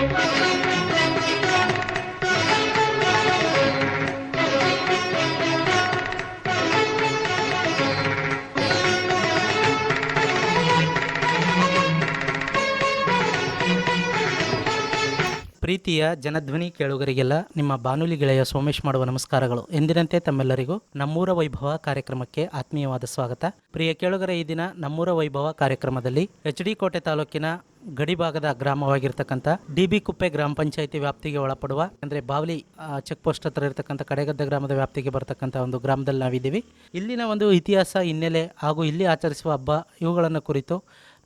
ಪ್ರೀತಿಯ ಜನಧ್ವನಿ ಕೇಳುಗರಿಗೆಲ್ಲ ನಿಮ್ಮ ಬಾನುಲಿ ಗೆಳೆಯ ಸೋಮೇಶ್ ಮಾಡುವ ನಮಸ್ಕಾರಗಳು. ಎಂದಿನಂತೆ ತಮ್ಮೆಲ್ಲರಿಗೂ ನಮ್ಮೂರ ವೈಭವ ಕಾರ್ಯಕ್ರಮಕ್ಕೆ ಆತ್ಮೀಯವಾದ ಸ್ವಾಗತ. ಪ್ರಿಯ ಕೇಳುಗರ, ಈ ದಿನ ನಮ್ಮೂರ ವೈಭವ ಕಾರ್ಯಕ್ರಮದಲ್ಲಿ HD ಕೋಟೆ ತಾಲೂಕಿನ ಗಡಿಭಾಗದ ಗ್ರಾಮವಾಗಿರ್ತಕ್ಕಂಥ DB ಕುಪ್ಪೆ ಗ್ರಾಮ ಪಂಚಾಯಿತಿ ವ್ಯಾಪ್ತಿಗೆ ಒಳಪಡುವ ಅಂದರೆ ಬಾವಲಿ ಚೆಕ್ ಪೋಸ್ಟ್ ಹತ್ರ ಇರತಕ್ಕಂಥ ಕಡೆಗದ್ದೆ ಗ್ರಾಮದ ವ್ಯಾಪ್ತಿಗೆ ಬರತಕ್ಕಂಥ ಒಂದು ಗ್ರಾಮದಲ್ಲಿ ನಾವಿದ್ದೀವಿ. ಇಲ್ಲಿನ ಒಂದು ಇತಿಹಾಸ, ಹಿನ್ನೆಲೆ ಹಾಗೂ ಇಲ್ಲಿ ಆಚರಿಸುವ ಹಬ್ಬ ಇವುಗಳನ್ನು ಕುರಿತು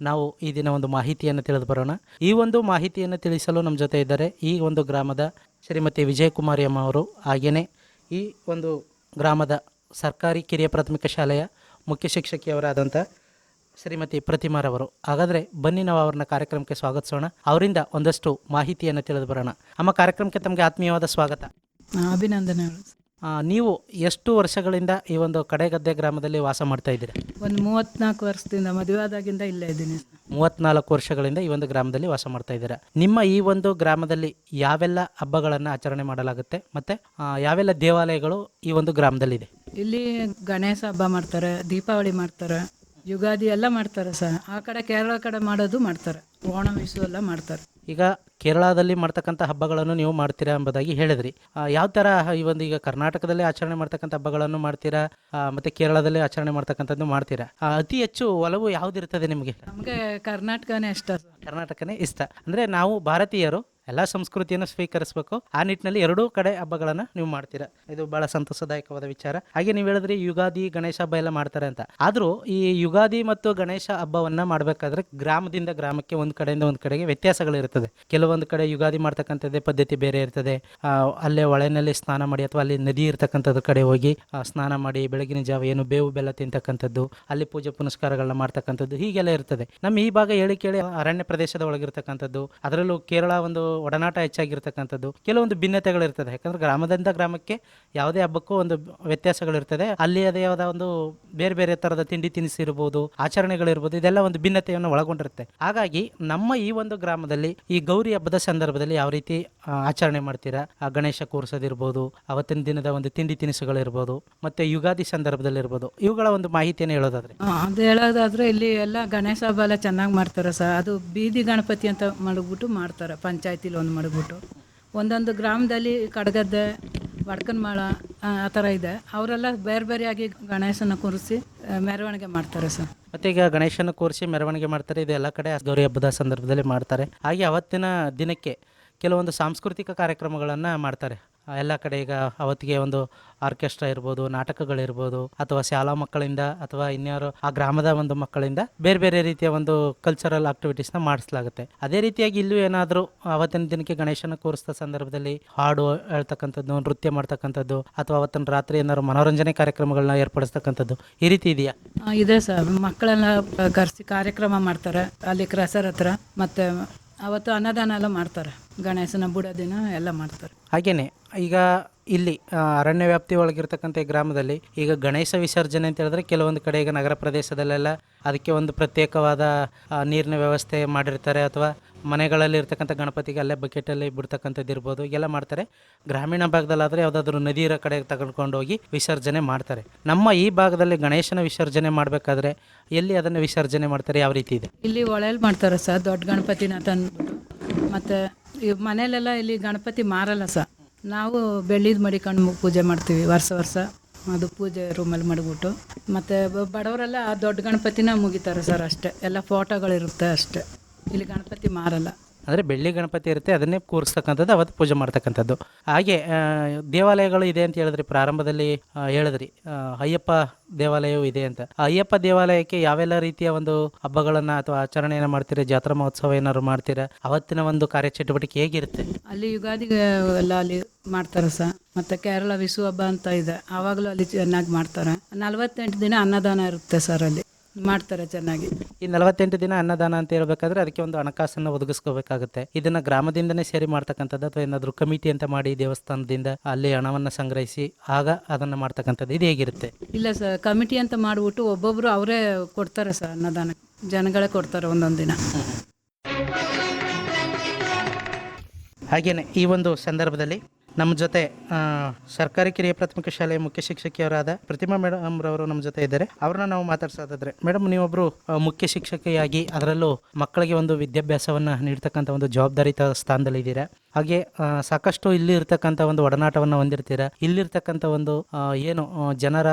ನಾವು ಈ ದಿನ ಒಂದು ಮಾಹಿತಿಯನ್ನು ತಿಳಿದು ಬರೋಣ. ಈ ಒಂದು ಮಾಹಿತಿಯನ್ನು ತಿಳಿಸಲು ನಮ್ಮ ಜೊತೆ ಇದ್ದಾರೆ ಈ ಒಂದು ಗ್ರಾಮದ ಶ್ರೀಮತಿ ವಿಜಯಕುಮಾರಿ ಅಮ್ಮ ಅವರು, ಹಾಗೆಯೇ ಈ ಒಂದು ಗ್ರಾಮದ ಸರ್ಕಾರಿ ಕಿರಿಯ ಪ್ರಾಥಮಿಕ ಶಾಲೆಯ ಮುಖ್ಯ ಶಿಕ್ಷಕಿಯವರಾದಂಥ ಶ್ರೀಮತಿ ಪ್ರತಿಮಾರವರು. ಹಾಗಾದರೆ ಬನ್ನಿ ನಾವು ಅವ್ರನ್ನ ಕಾರ್ಯಕ್ರಮಕ್ಕೆ ಸ್ವಾಗತಿಸೋಣ, ಅವರಿಂದ ಒಂದಷ್ಟು ಮಾಹಿತಿಯನ್ನು ತಿಳಿದು ಬರೋಣ. ಅಮ್ಮ, ಕಾರ್ಯಕ್ರಮಕ್ಕೆ ತಮಗೆ ಆತ್ಮೀಯವಾದ ಸ್ವಾಗತ. ಅಭಿನಂದನೆಗಳು. ನೀವು ಎಷ್ಟು ವರ್ಷಗಳಿಂದ ಈ ಒಂದು ಕಡೆಗದ್ದೆ ಗ್ರಾಮದಲ್ಲಿ ವಾಸ ಮಾಡ್ತಾ ಇದ್ದೀರಾ? ಒಂದು 34 ವರ್ಷದಿಂದ, ಮದುವೆ ಆದಾಗಿಂದ ಇಲ್ಲೇ ಇದ್ದೀನಿ. 34 ವರ್ಷಗಳಿಂದ ಈ ಒಂದು ಗ್ರಾಮದಲ್ಲಿ ವಾಸ ಮಾಡ್ತಾ ಇದ್ದೀರಾ. ನಿಮ್ಮ ಈ ಒಂದು ಗ್ರಾಮದಲ್ಲಿ ಯಾವೆಲ್ಲ ಹಬ್ಬಗಳನ್ನು ಆಚರಣೆ ಮಾಡಲಾಗುತ್ತೆ ಮತ್ತು ಯಾವೆಲ್ಲ ದೇವಾಲಯಗಳು ಈ ಒಂದು ಗ್ರಾಮದಲ್ಲಿದೆ? ಇಲ್ಲಿ ಗಣೇಶ ಹಬ್ಬ ಮಾಡ್ತಾರೆ, ದೀಪಾವಳಿ ಮಾಡ್ತಾರೆ, ಯುಗಾದಿ ಎಲ್ಲ ಮಾಡ್ತಾರೆ ಸರ್. ಆ ಕಡೆ ಕೇರಳ ಕಡೆ ಮಾಡೋದು ಮಾಡ್ತಾರೆ, ಓಣ ವಿಷು ಎಲ್ಲ ಮಾಡ್ತಾರೆ. ಈಗ ಕೇರಳದಲ್ಲಿ ಮಾಡ್ತಕ್ಕಂಥ ಹಬ್ಬಗಳನ್ನು ನೀವು ಮಾಡ್ತೀರಾ ಎಂಬುದಾಗಿ ಹೇಳಿದ್ರಿ. ಯಾವ ಥರ ಈ ಒಂದು ಈಗ ಕರ್ನಾಟಕದಲ್ಲಿ ಆಚರಣೆ ಮಾಡ್ತಕ್ಕಂಥ ಹಬ್ಬಗಳನ್ನು ಮಾಡ್ತೀರಾ ಮತ್ತು ಕೇರಳದಲ್ಲಿ ಆಚರಣೆ ಮಾಡ್ತಕ್ಕಂಥದ್ದು ಮಾಡ್ತೀರಾ? ಅತಿ ಹೆಚ್ಚು ಒಲವು ಯಾವುದಿರ್ತದೆ ನಿಮಗೆ? ನಮಗೆ ಕರ್ನಾಟಕನೇ ಇಷ್ಟ ಸರ್. ಕರ್ನಾಟಕನೇ ಇಷ್ಟ. ಅಂದರೆ ನಾವು ಭಾರತೀಯರು ಎಲ್ಲ ಸಂಸ್ಕೃತಿಯನ್ನು ಸ್ವೀಕರಿಸಬೇಕು, ಆ ನಿಟ್ಟಿನಲ್ಲಿ ಎರಡೂ ಕಡೆ ಹಬ್ಬಗಳನ್ನು ನೀವು ಮಾಡ್ತೀರಾ. ಇದು ಭಾಳ ಸಂತೋಷದಾಯಕವಾದ ವಿಚಾರ. ಹಾಗೆ ನೀವು ಹೇಳಿದ್ರಿ ಯುಗಾದಿ ಗಣೇಶ ಹಬ್ಬ ಎಲ್ಲ ಮಾಡ್ತಾರೆ ಅಂತ. ಆದರೂ ಈ ಯುಗಾದಿ ಮತ್ತು ಗಣೇಶ ಹಬ್ಬವನ್ನು ಮಾಡಬೇಕಾದ್ರೆ ಗ್ರಾಮದಿಂದ ಗ್ರಾಮಕ್ಕೆ ಒಂದು ಕಡೆಯಿಂದ ಒಂದು ಕಡೆಗೆ ವ್ಯತ್ಯಾಸಗಳಿರ್ತದೆ. ಕೆಲವೊಂದು ಕಡೆ ಯುಗಾದಿ ಮಾಡ್ತಕ್ಕಂಥದ್ದೇ ಪದ್ಧತಿ ಬೇರೆ ಇರ್ತದೆ. ಅಲ್ಲೇ ಹೊಳೆನಲ್ಲಿ ಸ್ನಾನ ಮಾಡಿ ಅಥವಾ ಅಲ್ಲಿ ನದಿ ಇರ್ತಕ್ಕಂಥದ್ದು ಕಡೆ ಹೋಗಿ ಸ್ನಾನ ಮಾಡಿ ಬೆಳಗಿನ ಜಾವ ಏನು ಬೇವು ಬೆಲ್ಲ ತಿಂತಕ್ಕಂಥದ್ದು, ಅಲ್ಲಿ ಪೂಜೆ ಪುನಸ್ಕಾರಗಳನ್ನ ಮಾಡ್ತಕ್ಕಂಥದ್ದು ಹೀಗೆಲ್ಲ ಇರ್ತದೆ. ನಮ್ಮ ಈ ಭಾಗ ಹೇಳಿ ಕೇಳಿ ಅರಣ್ಯ ಪ್ರದೇಶದ ಒಳಗಿರ್ತಕ್ಕಂಥದ್ದು, ಅದರಲ್ಲೂ ಕೇರಳ ಒಂದು ಒಡನಾಟ ಹೆಚ್ಚಾಗಿರ್ತಕ್ಕಂಥದ್ದು, ಕೆಲವೊಂದು ಭಿನ್ನತೆಗಳಿರ್ತದೆ. ಯಾಕಂದ್ರೆ ಗ್ರಾಮದಿಂದ ಗ್ರಾಮಕ್ಕೆ ಯಾವುದೇ ಹಬ್ಬಕ್ಕೂ ಒಂದು ವ್ಯತ್ಯಾಸಗಳಿರ್ತದೆ. ಅಲ್ಲಿ ಅದೇ ಯಾವುದೋ ಒಂದು ಬೇರೆ ಬೇರೆ ಥರದ ತಿಂಡಿ ತಿನಿಸು ಇರ್ಬೋದು, ಆಚರಣೆಗಳಿರ್ಬೋದು, ಇದೆಲ್ಲ ಒಂದು ಭಿನ್ನತೆಯನ್ನು ಒಳಗೊಂಡಿರುತ್ತೆ. ಹಾಗಾಗಿ ನಮ್ಮ ಈ ಒಂದು ಗ್ರಾಮದಲ್ಲಿ ಈ ಗೌರಿ ಹಬ್ಬದ ಸಂದರ್ಭದಲ್ಲಿ ಯಾವ ರೀತಿ ಆಚರಣೆ ಮಾಡ್ತೀರಾ, ಗಣೇಶ ಕೂರಿಸೋದಿರ್ಬೋದು, ಅವತ್ತಿನ ದಿನದ ಒಂದು ತಿಂಡಿ ತಿನಿಸುಗಳಿರ್ಬೋದು, ಮತ್ತೆ ಯುಗಾದಿ ಸಂದರ್ಭದಲ್ಲಿ ಇರ್ಬೋದು, ಇವುಗಳ ಒಂದು ಮಾಹಿತಿಯನ್ನು ಹೇಳೋದಾದ್ರೆ? ಅದು ಹೇಳೋದಾದ್ರೆ ಇಲ್ಲಿ ಎಲ್ಲ ಗಣೇಶ ಹಬ್ಬ ಎಲ್ಲ ಚೆನ್ನಾಗಿ ಮಾಡ್ತಾರೆ ಸರ್. ಅದು ಬೀದಿ ಗಣಪತಿ ಅಂತ ಮಾಡಿಬಿಟ್ಟು ಮಾಡ್ತಾರೆ, ಪಂಚಾಯತಿಲಿ ಒಂದು ಮಾಡಿಬಿಟ್ಟು. ಒಂದೊಂದು ಗ್ರಾಮದಲ್ಲಿ ಕಡಗದ್ದೆ, ವಡ್ಕನ್ಮಾಳ ಆ ಥರ ಇದೆ. ಅವರೆಲ್ಲ ಬೇರೆ ಬೇರೆಯಾಗಿ ಗಣೇಶನ ಕೂರಿಸಿ ಮೆರವಣಿಗೆ ಮಾಡ್ತಾರೆ ಸರ್. ಮತ್ತೆ ಈಗ ಗಣೇಶನ ಕೂರಿಸಿ ಮೆರವಣಿಗೆ ಮಾಡ್ತಾರೆ, ಇದು ಎಲ್ಲ ಕಡೆ ಗೌರಿ ಹಬ್ಬದ ಸಂದರ್ಭದಲ್ಲಿ ಮಾಡ್ತಾರೆ. ಹಾಗೆ ಅವತ್ತಿನ ದಿನಕ್ಕೆ ಕೆಲವೊಂದು ಸಾಂಸ್ಕೃತಿಕ ಕಾರ್ಯಕ್ರಮಗಳನ್ನು ಮಾಡ್ತಾರೆ ಎಲ್ಲ ಕಡೆ. ಈಗ ಅವತ್ತಿಗೆ ಒಂದು ಆರ್ಕೆಸ್ಟ್ರಾ ಇರ್ಬೋದು, ನಾಟಕಗಳಿರ್ಬೋದು, ಅಥವಾ ಶಾಲಾ ಮಕ್ಕಳಿಂದ ಅಥವಾ ಇನ್ಯಾರು ಆ ಗ್ರಾಮದ ಒಂದು ಮಕ್ಕಳಿಂದ ಬೇರೆ ಬೇರೆ ರೀತಿಯ ಒಂದು ಕಲ್ಚರಲ್ ಆಕ್ಟಿವಿಟೀಸ್ನ ಮಾಡಿಸಲಾಗುತ್ತೆ. ಅದೇ ರೀತಿಯಾಗಿ ಇಲ್ಲೂ ಏನಾದರೂ ಅವತ್ತಿನ ದಿನಕ್ಕೆ ಗಣೇಶನ ಕೂರಿಸಿದ ಸಂದರ್ಭದಲ್ಲಿ ಹಾಡು ಹೇಳ್ತಕ್ಕಂಥದ್ದು, ನೃತ್ಯ ಮಾಡ್ತಕ್ಕಂಥದ್ದು, ಅಥವಾ ಅವತ್ತಿನ ರಾತ್ರಿ ಏನಾದ್ರು ಮನೋರಂಜನೆ ಕಾರ್ಯಕ್ರಮಗಳನ್ನ ಏರ್ಪಡಿಸ್ತಕ್ಕಂಥದ್ದು ಈ ರೀತಿ ಇದೆಯಾ? ಇದೆ ಸರ್. ಮಕ್ಕಳೆಲ್ಲ ಕರೆಸಿ ಕಾರ್ಯಕ್ರಮ ಮಾಡ್ತಾರೆ ಅಲ್ಲಿ ಕ್ರಸರ್ ಹತ್ರ. ಮತ್ತು ಅವತ್ತು ಅನ್ನದಾನ ಎಲ್ಲ ಮಾಡ್ತಾರೆ, ಗಣೇಶನ ಬುಡ ದಿನ ಎಲ್ಲ ಮಾಡ್ತಾರೆ. ಹಾಗೇನೆ ಈಗ ಇಲ್ಲಿ ಅರಣ್ಯ ವ್ಯಾಪ್ತಿ ಒಳಗಿರ್ತಕ್ಕಂಥ ಈ ಗ್ರಾಮದಲ್ಲಿ ಈಗ ಗಣೇಶ ವಿಸರ್ಜನೆ ಅಂತ ಹೇಳಿದ್ರೆ ಕೆಲವೊಂದು ಕಡೆ ಈಗ ನಗರ ಪ್ರದೇಶದಲ್ಲೆಲ್ಲ ಅದಕ್ಕೆ ಒಂದು ಪ್ರತ್ಯೇಕವಾದ ನೀರಿನ ವ್ಯವಸ್ಥೆ ಮಾಡಿರ್ತಾರೆ, ಅಥವಾ ಮನೆಗಳಲ್ಲಿ ಇರ್ತಕ್ಕಂಥ ಗಣಪತಿಗೆ ಅಲ್ಲೇ ಬಕೆಟಲ್ಲಿ ಬಿಡ್ತಕ್ಕಂಥದ್ದು ಇರ್ಬೋದು, ಎಲ್ಲ ಮಾಡ್ತಾರೆ. ಗ್ರಾಮೀಣ ಭಾಗದಲ್ಲಾದರೆ ಯಾವುದಾದ್ರೂ ನದಿ ಇರೋ ಕಡೆ ತೆಗೆದುಕೊಂಡು ಹೋಗಿ ವಿಸರ್ಜನೆ ಮಾಡ್ತಾರೆ. ನಮ್ಮ ಈ ಭಾಗದಲ್ಲಿ ಗಣೇಶನ ವಿಸರ್ಜನೆ ಮಾಡಬೇಕಾದ್ರೆ ಎಲ್ಲಿ ಅದನ್ನು ವಿಸರ್ಜನೆ ಮಾಡ್ತಾರೆ, ಯಾವ ರೀತಿ ಇದೆ? ಇಲ್ಲಿ ಹೊಳೆಯಲ್ಲಿ ಮಾಡ್ತಾರೆ ಸರ್, ದೊಡ್ಡ ಗಣಪತಿನ ತಂದ್ಬಿಟ್ಟು. ಮತ್ತು ಈ ಮನೇಲೆಲ್ಲ ಇಲ್ಲಿ ಗಣಪತಿ ಮಾರಲ್ಲ ಸರ್. ನಾವು ಬೆಳ್ಳಿದು ಮಡಿಕೊಂಡು ಪೂಜೆ ಮಾಡ್ತೀವಿ ವರ್ಷ. ಅದು ಪೂಜೆ ರೂಮಲ್ಲಿ ಮಾಡಿಬಿಟ್ಟು. ಮತ್ತು ಬಡವರೆಲ್ಲ ಆ ದೊಡ್ಡ ಗಣಪತಿನ ಮುಗಿತಾರೆ ಸರ್, ಅಷ್ಟೇ. ಎಲ್ಲ ಫೋಟೋಗಳಿರುತ್ತೆ ಅಷ್ಟೇ. ಇಲ್ಲಿ ಗಣಪತಿ ಮಾರಲ್ಲ. ಅಂದರೆ ಬೆಳ್ಳಿ ಗಣಪತಿ ಇರುತ್ತೆ, ಅದನ್ನೇ ಕೂರಿಸ್ತಕ್ಕಂಥದ್ದು, ಅವತ್ತು ಪೂಜೆ ಮಾಡ್ತಕ್ಕಂಥದ್ದು. ಹಾಗೆ ದೇವಾಲಯಗಳು ಇದೆ ಅಂತ ಹೇಳಿದ್ರಿ, ಪ್ರಾರಂಭದಲ್ಲಿ ಹೇಳಿದ್ರಿ ಅಯ್ಯಪ್ಪ ದೇವಾಲಯವೂ ಇದೆ ಅಂತ. ಅಯ್ಯಪ್ಪ ದೇವಾಲಯಕ್ಕೆ ಯಾವೆಲ್ಲ ರೀತಿಯ ಒಂದು ಹಬ್ಬಗಳನ್ನು ಅಥವಾ ಆಚರಣೆಯನ್ನು ಮಾಡ್ತೀರಾ? ಜಾತ್ರಾ ಮಹೋತ್ಸವ ಏನಾದ್ರು ಮಾಡ್ತೀರಾ? ಅವತ್ತಿನ ಒಂದು ಕಾರ್ಯಚಟುವಟಿಕೆ ಹೇಗಿರುತ್ತೆ? ಅಲ್ಲಿ ಯುಗಾದಿಗೆ ಎಲ್ಲ ಅಲ್ಲಿ ಮಾಡ್ತಾರೆ ಸರ್. ಮತ್ತು ಕೇರಳ ವಿಷು ಹಬ್ಬ ಅಂತ ಇದೆ, ಆವಾಗಲೂ ಅಲ್ಲಿ ಚೆನ್ನಾಗಿ ಮಾಡ್ತಾರೆ. 48 ದಿನ ಅನ್ನದಾನ ಇರುತ್ತೆ ಸರ್, ಅಲ್ಲಿ ಮಾಡ್ತಾರೆ ಚೆನ್ನಾಗಿ. ಈ 48 ದಿನ ಅನ್ನದಾನ ಅಂತ ಹೇಳ್ಬೇಕಾದ್ರೆ ಅದಕ್ಕೆ ಒಂದು ಹಣಕಾಸನ್ನು ಒದಗಿಸ್ಕೋಬೇಕಾಗುತ್ತೆ. ಇದನ್ನ ಗ್ರಾಮದಿಂದನೇ ಸೇರಿ ಮಾಡ್ತಕ್ಕಂಥದ್ದು, ಅಥವಾ ಏನಾದರೂ ಕಮಿಟಿ ಅಂತ ಮಾಡಿ ದೇವಸ್ಥಾನದಿಂದ ಅಲ್ಲಿ ಹಣವನ್ನು ಸಂಗ್ರಹಿಸಿ ಆಗ ಅದನ್ನು ಮಾಡ್ತಕ್ಕಂಥದ್ದು, ಇದು ಹೇಗಿರುತ್ತೆ? ಇಲ್ಲ ಸರ್, ಕಮಿಟಿ ಅಂತ ಮಾಡಿಬಿಟ್ಟು ಒಬ್ಬೊಬ್ಬರು ಅವರೇ ಕೊಡ್ತಾರೆ ಸರ್ ಅನ್ನದಾನ. ಜನಗಳೇ ಕೊಡ್ತಾರೆ ಒಂದೊಂದು ದಿನ. ಹಾಗೆಯೇ ಈ ಒಂದು ಸಂದರ್ಭದಲ್ಲಿ ನಮ್ಮ ಜೊತೆ ಸರ್ಕಾರಿ ಕಿರಿಯ ಪ್ರಾಥಮಿಕ ಶಾಲೆಯ ಮುಖ್ಯ ಶಿಕ್ಷಕಿಯವರಾದ ಪ್ರತಿಮಾ ಮೇಡಮ್ ರವರು ನಮ್ಮ ಜೊತೆ ಇದ್ದಾರೆ. ಅವ್ರನ್ನ ನಾವು ಮಾತಾಡ್ಸೋದಾದ್ರೆ, ಮೇಡಮ್ ನೀವೊಬ್ಬರು ಮುಖ್ಯ ಶಿಕ್ಷಕಿಯಾಗಿ ಅದರಲ್ಲೂ ಮಕ್ಕಳಿಗೆ ಒಂದು ವಿದ್ಯಾಭ್ಯಾಸವನ್ನು ನೀಡ್ತಕ್ಕಂಥ ಒಂದು ಜವಾಬ್ದಾರಿತ ಸ್ಥಾನದಲ್ಲಿ ಇದ್ದೀರಾ. ಹಾಗೆ ಸಾಕಷ್ಟು ಇಲ್ಲಿ ಇರ್ತಕ್ಕಂಥ ಒಂದು ಒಡನಾಟವನ್ನು ಹೊಂದಿರ್ತೀರಾ. ಇಲ್ಲಿರ್ತಕ್ಕಂಥ ಒಂದು ಜನರ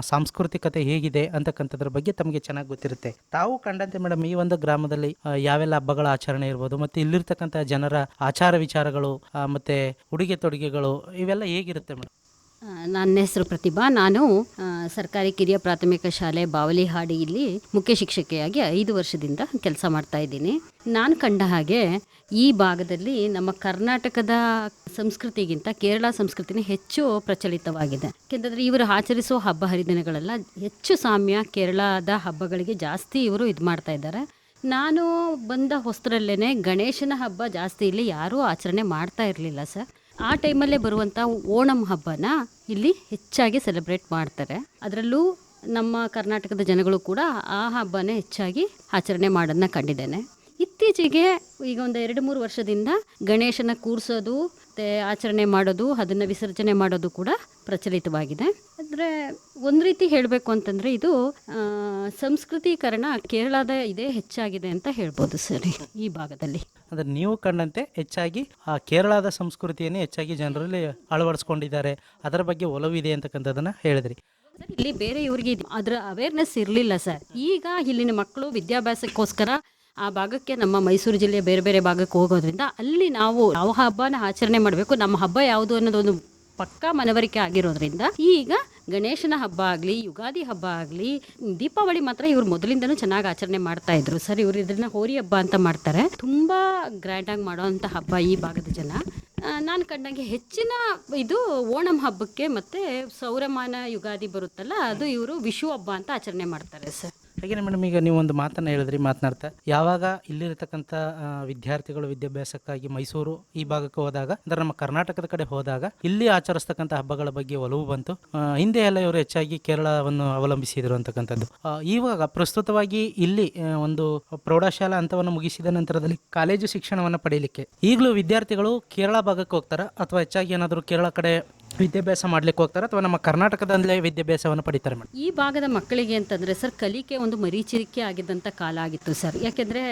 ಸಾಂಸ್ಕೃತಿಕತೆ ಹೇಗಿದೆ ಅಂತಕ್ಕಂಥದ್ರ ಬಗ್ಗೆ ತಮಗೆ ಚೆನ್ನಾಗಿ ಗೊತ್ತಿರುತ್ತೆ. ತಾವು ಕಂಡಂತೆ ಮೇಡಮ್ ಈ ಒಂದು ಗ್ರಾಮದಲ್ಲಿ ಯಾವೆಲ್ಲ ಹಬ್ಬಗಳ ಆಚರಣೆ ಇರ್ಬೋದು, ಮತ್ತು ಇಲ್ಲಿರ್ತಕ್ಕಂಥ ಜನರ ಆಚಾರ ವಿಚಾರಗಳು ಮತ್ತು ಉಡುಗೆ ತೊಡುಗೆಗಳು ಇವೆಲ್ಲ ಹೇಗಿರುತ್ತೆ ಮೇಡಮ್? ನನ್ನ ಹೆಸರು ಪ್ರತಿಭಾ. ನಾನು ಸರ್ಕಾರಿ ಕಿರಿಯ ಪ್ರಾಥಮಿಕ ಶಾಲೆ ಬಾವಲಿಹಾಡಿಯಲ್ಲಿ ಮುಖ್ಯ ಶಿಕ್ಷಕಿಯಾಗಿ 5 ವರ್ಷದಿಂದ ಕೆಲಸ ಮಾಡ್ತಾ ಇದ್ದೀನಿ. ನಾನು ಕಂಡ ಹಾಗೆ ಈ ಭಾಗದಲ್ಲಿ ನಮ್ಮ ಕರ್ನಾಟಕದ ಸಂಸ್ಕೃತಿಗಿಂತ ಕೇರಳ ಸಂಸ್ಕೃತಿನೇ ಹೆಚ್ಚು ಪ್ರಚಲಿತವಾಗಿದೆ. ಯಾಕೆಂದರೆ ಇವರು ಆಚರಿಸುವ ಹಬ್ಬ ಹರಿದಿನಗಳೆಲ್ಲ ಹೆಚ್ಚು ಸಾಮ್ಯ ಕೇರಳದ ಹಬ್ಬಗಳಿಗೆ ಜಾಸ್ತಿ ಇವರು ಇದು ಮಾಡ್ತಾ ಇದ್ದಾರೆ. ನಾನು ಬಂದ ಹೊಸರಲ್ಲೇ ಗಣೇಶನ ಹಬ್ಬ ಜಾಸ್ತಿ ಇಲ್ಲಿ ಯಾರೂ ಆಚರಣೆ ಮಾಡ್ತಾ ಇರಲಿಲ್ಲ ಸರ್. ಆ ಟೈಮಲ್ಲೇ ಬರುವಂಥ ಓಣಂ ಹಬ್ಬನ ಇಲ್ಲಿ ಹೆಚ್ಚಾಗಿ ಸೆಲೆಬ್ರೇಟ್ ಮಾಡ್ತಾರೆ. ಅದರಲ್ಲೂ ನಮ್ಮ ಕರ್ನಾಟಕದ ಜನಗಳು ಕೂಡ ಆ ಹಬ್ಬನೇ ಹೆಚ್ಚಾಗಿ ಆಚರಣೆ ಮಾಡೋದನ್ನ ಕಂಡಿದ್ದೇನೆ. ಇತ್ತೀಚೆಗೆ ಈಗ ಒಂದು 2-3 ವರ್ಷದಿಂದ ಗಣೇಶನ ಕೂರಿಸೋದು ಮತ್ತು ಆಚರಣೆ ಮಾಡೋದು, ಅದನ್ನು ವಿಸರ್ಜನೆ ಮಾಡೋದು ಕೂಡ ಪ್ರಚಲಿತವಾಗಿದೆ. ಆದರೆ ಒಂದು ರೀತಿ ಹೇಳಬೇಕು ಅಂತಂದರೆ ಇದು ಸಂಸ್ಕೃತೀಕರಣ ಕೇರಳದ ಇದೇ ಹೆಚ್ಚಾಗಿದೆ ಅಂತ ಹೇಳ್ಬೋದು ಸರ್ ಈ ಭಾಗದಲ್ಲಿ. ಅಂದರೆ ನೀವು ಕಂಡಂತೆ ಹೆಚ್ಚಾಗಿ ಆ ಕೇರಳದ ಸಂಸ್ಕೃತಿಯನ್ನೇ ಹೆಚ್ಚಾಗಿ ಜನರಲ್ಲಿ ಅಳವಡಿಸ್ಕೊಂಡಿದ್ದಾರೆ, ಅದರ ಬಗ್ಗೆ ಒಲವಿದೆ ಅಂತಕ್ಕಂಥದ್ದನ್ನು ಹೇಳಿದ್ರಿ. ಇಲ್ಲಿ ಬೇರೆ ಇವರಿಗೆ ಅದರ ಅವೇರ್ನೆಸ್ ಇರಲಿಲ್ಲ ಸರ್. ಈಗ ಇಲ್ಲಿನ ಮಕ್ಕಳು ವಿದ್ಯಾಭ್ಯಾಸಕ್ಕೋಸ್ಕರ ಆ ಭಾಗಕ್ಕೆ, ನಮ್ಮ ಮೈಸೂರು ಜಿಲ್ಲೆಯ ಬೇರೆ ಬೇರೆ ಭಾಗಕ್ಕೆ ಹೋಗೋದ್ರಿಂದ ಅಲ್ಲಿ ನಾವು ಯಾವ ಹಬ್ಬನ ಆಚರಣೆ ಮಾಡಬೇಕು, ನಮ್ಮ ಹಬ್ಬ ಯಾವುದು ಅನ್ನೋದೊಂದು ಪಕ್ಕಾ ಮನವರಿಕೆ ಆಗಿರೋದ್ರಿಂದ ಈಗ ಗಣೇಶನ ಹಬ್ಬ ಆಗಲಿ, ಯುಗಾದಿ ಹಬ್ಬ ಆಗಲಿ, ದೀಪಾವಳಿ ಮಾತ್ರ ಇವ್ರು ಮೊದಲಿಂದನೂ ಚೆನ್ನಾಗಿ ಆಚರಣೆ ಮಾಡ್ತಾ ಇದ್ರು ಸರ್. ಇವರು ಇದನ್ನ ಹೋರಿ ಹಬ್ಬ ಅಂತ ಮಾಡ್ತಾರೆ. ತುಂಬ ಗ್ರ್ಯಾಂಡಾಗಿ ಮಾಡೋವಂಥ ಹಬ್ಬ ಈ ಭಾಗದ ಜನ. ನಾನು ಕಂಡಂಗೆ ಹೆಚ್ಚಿನ ಇದು ಓಣಂ ಹಬ್ಬಕ್ಕೆ ಮತ್ತು ಸೌರಮಾನ ಯುಗಾದಿ ಬರುತ್ತಲ್ಲ, ಅದು ಇವರು ವಿಷು ಹಬ್ಬ ಅಂತ ಆಚರಣೆ ಮಾಡ್ತಾರೆ ಸರ್. ಹಾಗೇನೆ ಮೇಡಮ್, ಈಗ ನೀವು ಒಂದು ಮಾತನ್ನು ಹೇಳಿದ್ರಿ ಮಾತನಾಡ್ತಾ, ಯಾವಾಗ ಇಲ್ಲಿರತಕ್ಕಂಥ ವಿದ್ಯಾರ್ಥಿಗಳು ವಿದ್ಯಾಭ್ಯಾಸಕ್ಕಾಗಿ ಮೈಸೂರು ಈ ಭಾಗಕ್ಕೆ ಹೋದಾಗ, ಅಂದರೆ ನಮ್ಮ ಕರ್ನಾಟಕದ ಕಡೆ ಹೋದಾಗ ಇಲ್ಲಿ ಆಚರಿಸ್ತಕ್ಕಂಥ ಹಬ್ಬಗಳ ಬಗ್ಗೆ ಒಲವು ಬಂತು. ಹಿಂದೆ ಎಲ್ಲ ಇವರು ಹೆಚ್ಚಾಗಿ ಕೇರಳವನ್ನು ಅವಲಂಬಿಸಿದರು ಅಂತಕ್ಕಂಥದ್ದು. ಇವಾಗ ಪ್ರಸ್ತುತವಾಗಿ ಇಲ್ಲಿ ಒಂದು ಪ್ರೌಢಶಾಲಾ ಹಂತವನ್ನು ಮುಗಿಸಿದ ನಂತರದಲ್ಲಿ ಕಾಲೇಜು ಶಿಕ್ಷಣವನ್ನು ಪಡೆಯಲಿಕ್ಕೆ ಈಗಲೂ ವಿದ್ಯಾರ್ಥಿಗಳು ಕೇರಳ ಭಾಗಕ್ಕೆ ಹೋಗ್ತಾರೆ, ಅಥವಾ ಹೆಚ್ಚಾಗಿ ಏನಾದರೂ ಕೇರಳ ಕಡೆ ವಿದ್ಯಾಭ್ಯಾಸ ಮಾಡ್ಲಿಕ್ಕೆ ಹೋಗ್ತಾರೆ, ಅಥವಾ ನಮ್ಮ ಕರ್ನಾಟಕದಲ್ಲೇ ವಿದ್ಯಾಭ್ಯಾಸವನ್ನು ಪಡಿತಾರೆ ಮೇಡಮ್? ಈ ಭಾಗದ ಮಕ್ಕಳಿಗೆ ಅಂತಂದರೆ ಸರ್ ಕಲಿಕೆ ಒಂದು ಮರೀಚಿಕೆ ಆಗಿದ್ದಂಥ ಕಾಲ ಆಗಿತ್ತು ಸರ್. ಯಾಕೆಂದರೆ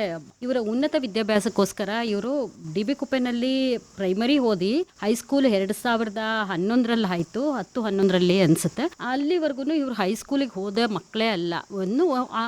ಇವರ ಉನ್ನತ ವಿದ್ಯಾಭ್ಯಾಸಕ್ಕೋಸ್ಕರ ಇವರು ಡಿ.ಬಿ. ಕುಪ್ಪೆನಲ್ಲಿ ಪ್ರೈಮರಿ ಓದಿ ಹೈಸ್ಕೂಲ್ 2011 ಆಯಿತು, 10-11 ಅನಿಸುತ್ತೆ. ಅಲ್ಲಿವರೆಗೂ ಇವರು ಹೈಸ್ಕೂಲಿಗೆ ಹೋದ ಮಕ್ಕಳೇ ಅಲ್ಲ. ಒಂದು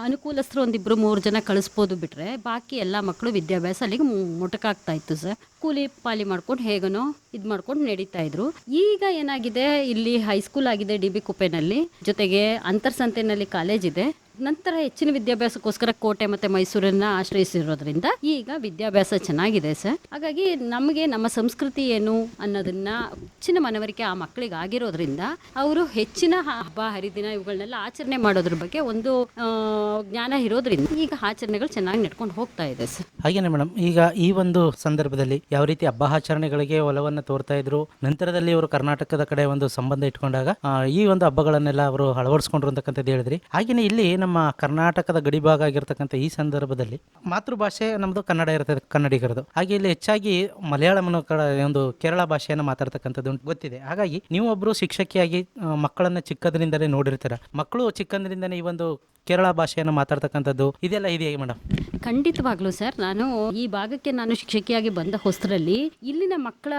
ಅನುಕೂಲಸ್ಥರು 1-2-3 ಜನ ಕಳಿಸ್ಬೋದು ಬಿಟ್ಟರೆ ಬಾಕಿ ಎಲ್ಲ ಮಕ್ಕಳು ವಿದ್ಯಾಭ್ಯಾಸ ಅಲ್ಲಿಗೆ ಮೊಟಕಾಗ್ತಾ ಇತ್ತು ಸರ್. ಕೂಲಿ ಪಾಲಿ ಮಾಡ್ಕೊಂಡು ಹೇಗನೋ ಇದು ಮಾಡ್ಕೊಂಡು ನಡೀತಾ ಇದ್ರು. ಈಗ ಏನಾಗಿದೆ, ಇಲ್ಲಿ ಹೈಸ್ಕೂಲ್ ಆಗಿದೆ ಡಿ.ಬಿ. ಕುಪ್ಪೆನಲ್ಲಿ, ಜೊತೆಗೆ ಅಂತರ್ಸಂತೆನಲ್ಲಿ ಕಾಲೇಜ್ ಇದೆ. ನಂತರ ಹೆಚ್ಚಿನ ವಿದ್ಯಾಭ್ಯಾಸಕ್ಕೋಸ್ಕರ ಕೋಟೆ ಮತ್ತು ಮೈಸೂರನ್ನು ಆಶ್ರಯಿಸಿರೋದ್ರಿಂದ ಈಗ ವಿದ್ಯಾಭ್ಯಾಸ ಚೆನ್ನಾಗಿದೆ ಸರ್. ಹಾಗಾಗಿ ನಮಗೆ ನಮ್ಮ ಸಂಸ್ಕೃತಿ ಏನು ಅನ್ನೋದನ್ನ ಹೆಚ್ಚಿನ ಮನವರಿಕೆ ಆ ಮಕ್ಕಳಿಗೆ ಆಗಿರೋದ್ರಿಂದ ಅವರು ಹೆಚ್ಚಿನ ಹಬ್ಬ ಹರಿದಿನ ಇವುಗಳನ್ನೆಲ್ಲ ಆಚರಣೆ ಮಾಡೋದ್ರ ಬಗ್ಗೆ ಒಂದು ಜ್ಞಾನ ಇರೋದ್ರಿಂದ ಈಗ ಆಚರಣೆಗಳು ಚೆನ್ನಾಗಿ ನಡ್ಕೊಂಡು ಹೋಗ್ತಾ ಇದೆ ಸರ್. ಹಾಗೇನೆ ಮೇಡಮ್, ಈಗ ಈ ಒಂದು ಸಂದರ್ಭದಲ್ಲಿ ಯಾವ ರೀತಿ ಹಬ್ಬ ಆಚರಣೆಗಳಿಗೆ ಒಲವನ್ನು ತೋರ್ತಾ ಇದ್ರು, ನಂತರದಲ್ಲಿ ಅವರು ಕರ್ನಾಟಕದ ಕಡೆ ಒಂದು ಸಂಬಂಧ ಇಟ್ಕೊಂಡಾಗ ಈ ಒಂದು ಹಬ್ಬಗಳನ್ನೆಲ್ಲ ಅವರು ಅಳವಡಿಸ್ಕೊಂಡ್ರು ಅಂತಕ್ಕಂಥದ್ದು ಹೇಳಿದ್ರಿ. ಹಾಗೇನೆ ಇಲ್ಲಿ ನಮ್ಮ ಕರ್ನಾಟಕದ ಗಡಿಭಾಗ ಆಗಿರ್ತಕ್ಕಂಥ ಈ ಸಂದರ್ಭದಲ್ಲಿ ಮಾತೃಭಾಷೆ ನಮ್ಮದು ಕನ್ನಡ ಇರ್ತದೆ, ಕನ್ನಡಿಗರದು. ಹಾಗೆ ಇಲ್ಲಿ ಹೆಚ್ಚಾಗಿ ಮಲಯಾಳಂ ಒಂದು ಕೇರಳ ಭಾಷೆಯನ್ನು ಮಾತಾಡ್ತಕ್ಕಂಥದ್ದು ಗೊತ್ತಿದೆ. ಹಾಗಾಗಿ ನೀವು ಒಬ್ಬರು ಶಿಕ್ಷಕಿಯಾಗಿ ಮಕ್ಕಳನ್ನ ಚಿಕ್ಕದ್ರಿಂದಲೇ ನೋಡಿರ್ತೀರ, ಮಕ್ಕಳು ಚಿಕ್ಕಂದ್ರಿಂದನೇ ಈ ಒಂದು ಕೇರಳ ಭಾಷೆಯನ್ನು ಮಾತಾಡ್ತಕ್ಕಂಥದ್ದು ಇದೆಲ್ಲ ಇದೆಯಾ ಮೇಡಮ್? ಖಂಡಿತವಾಗ್ಲೂ ಸರ್. ಈ ಭಾಗಕ್ಕೆ ನಾನು ಶಿಕ್ಷಕಿಯಾಗಿ ಬಂದ ಹೊಸರಲ್ಲಿ ಇಲ್ಲಿನ ಮಕ್ಕಳ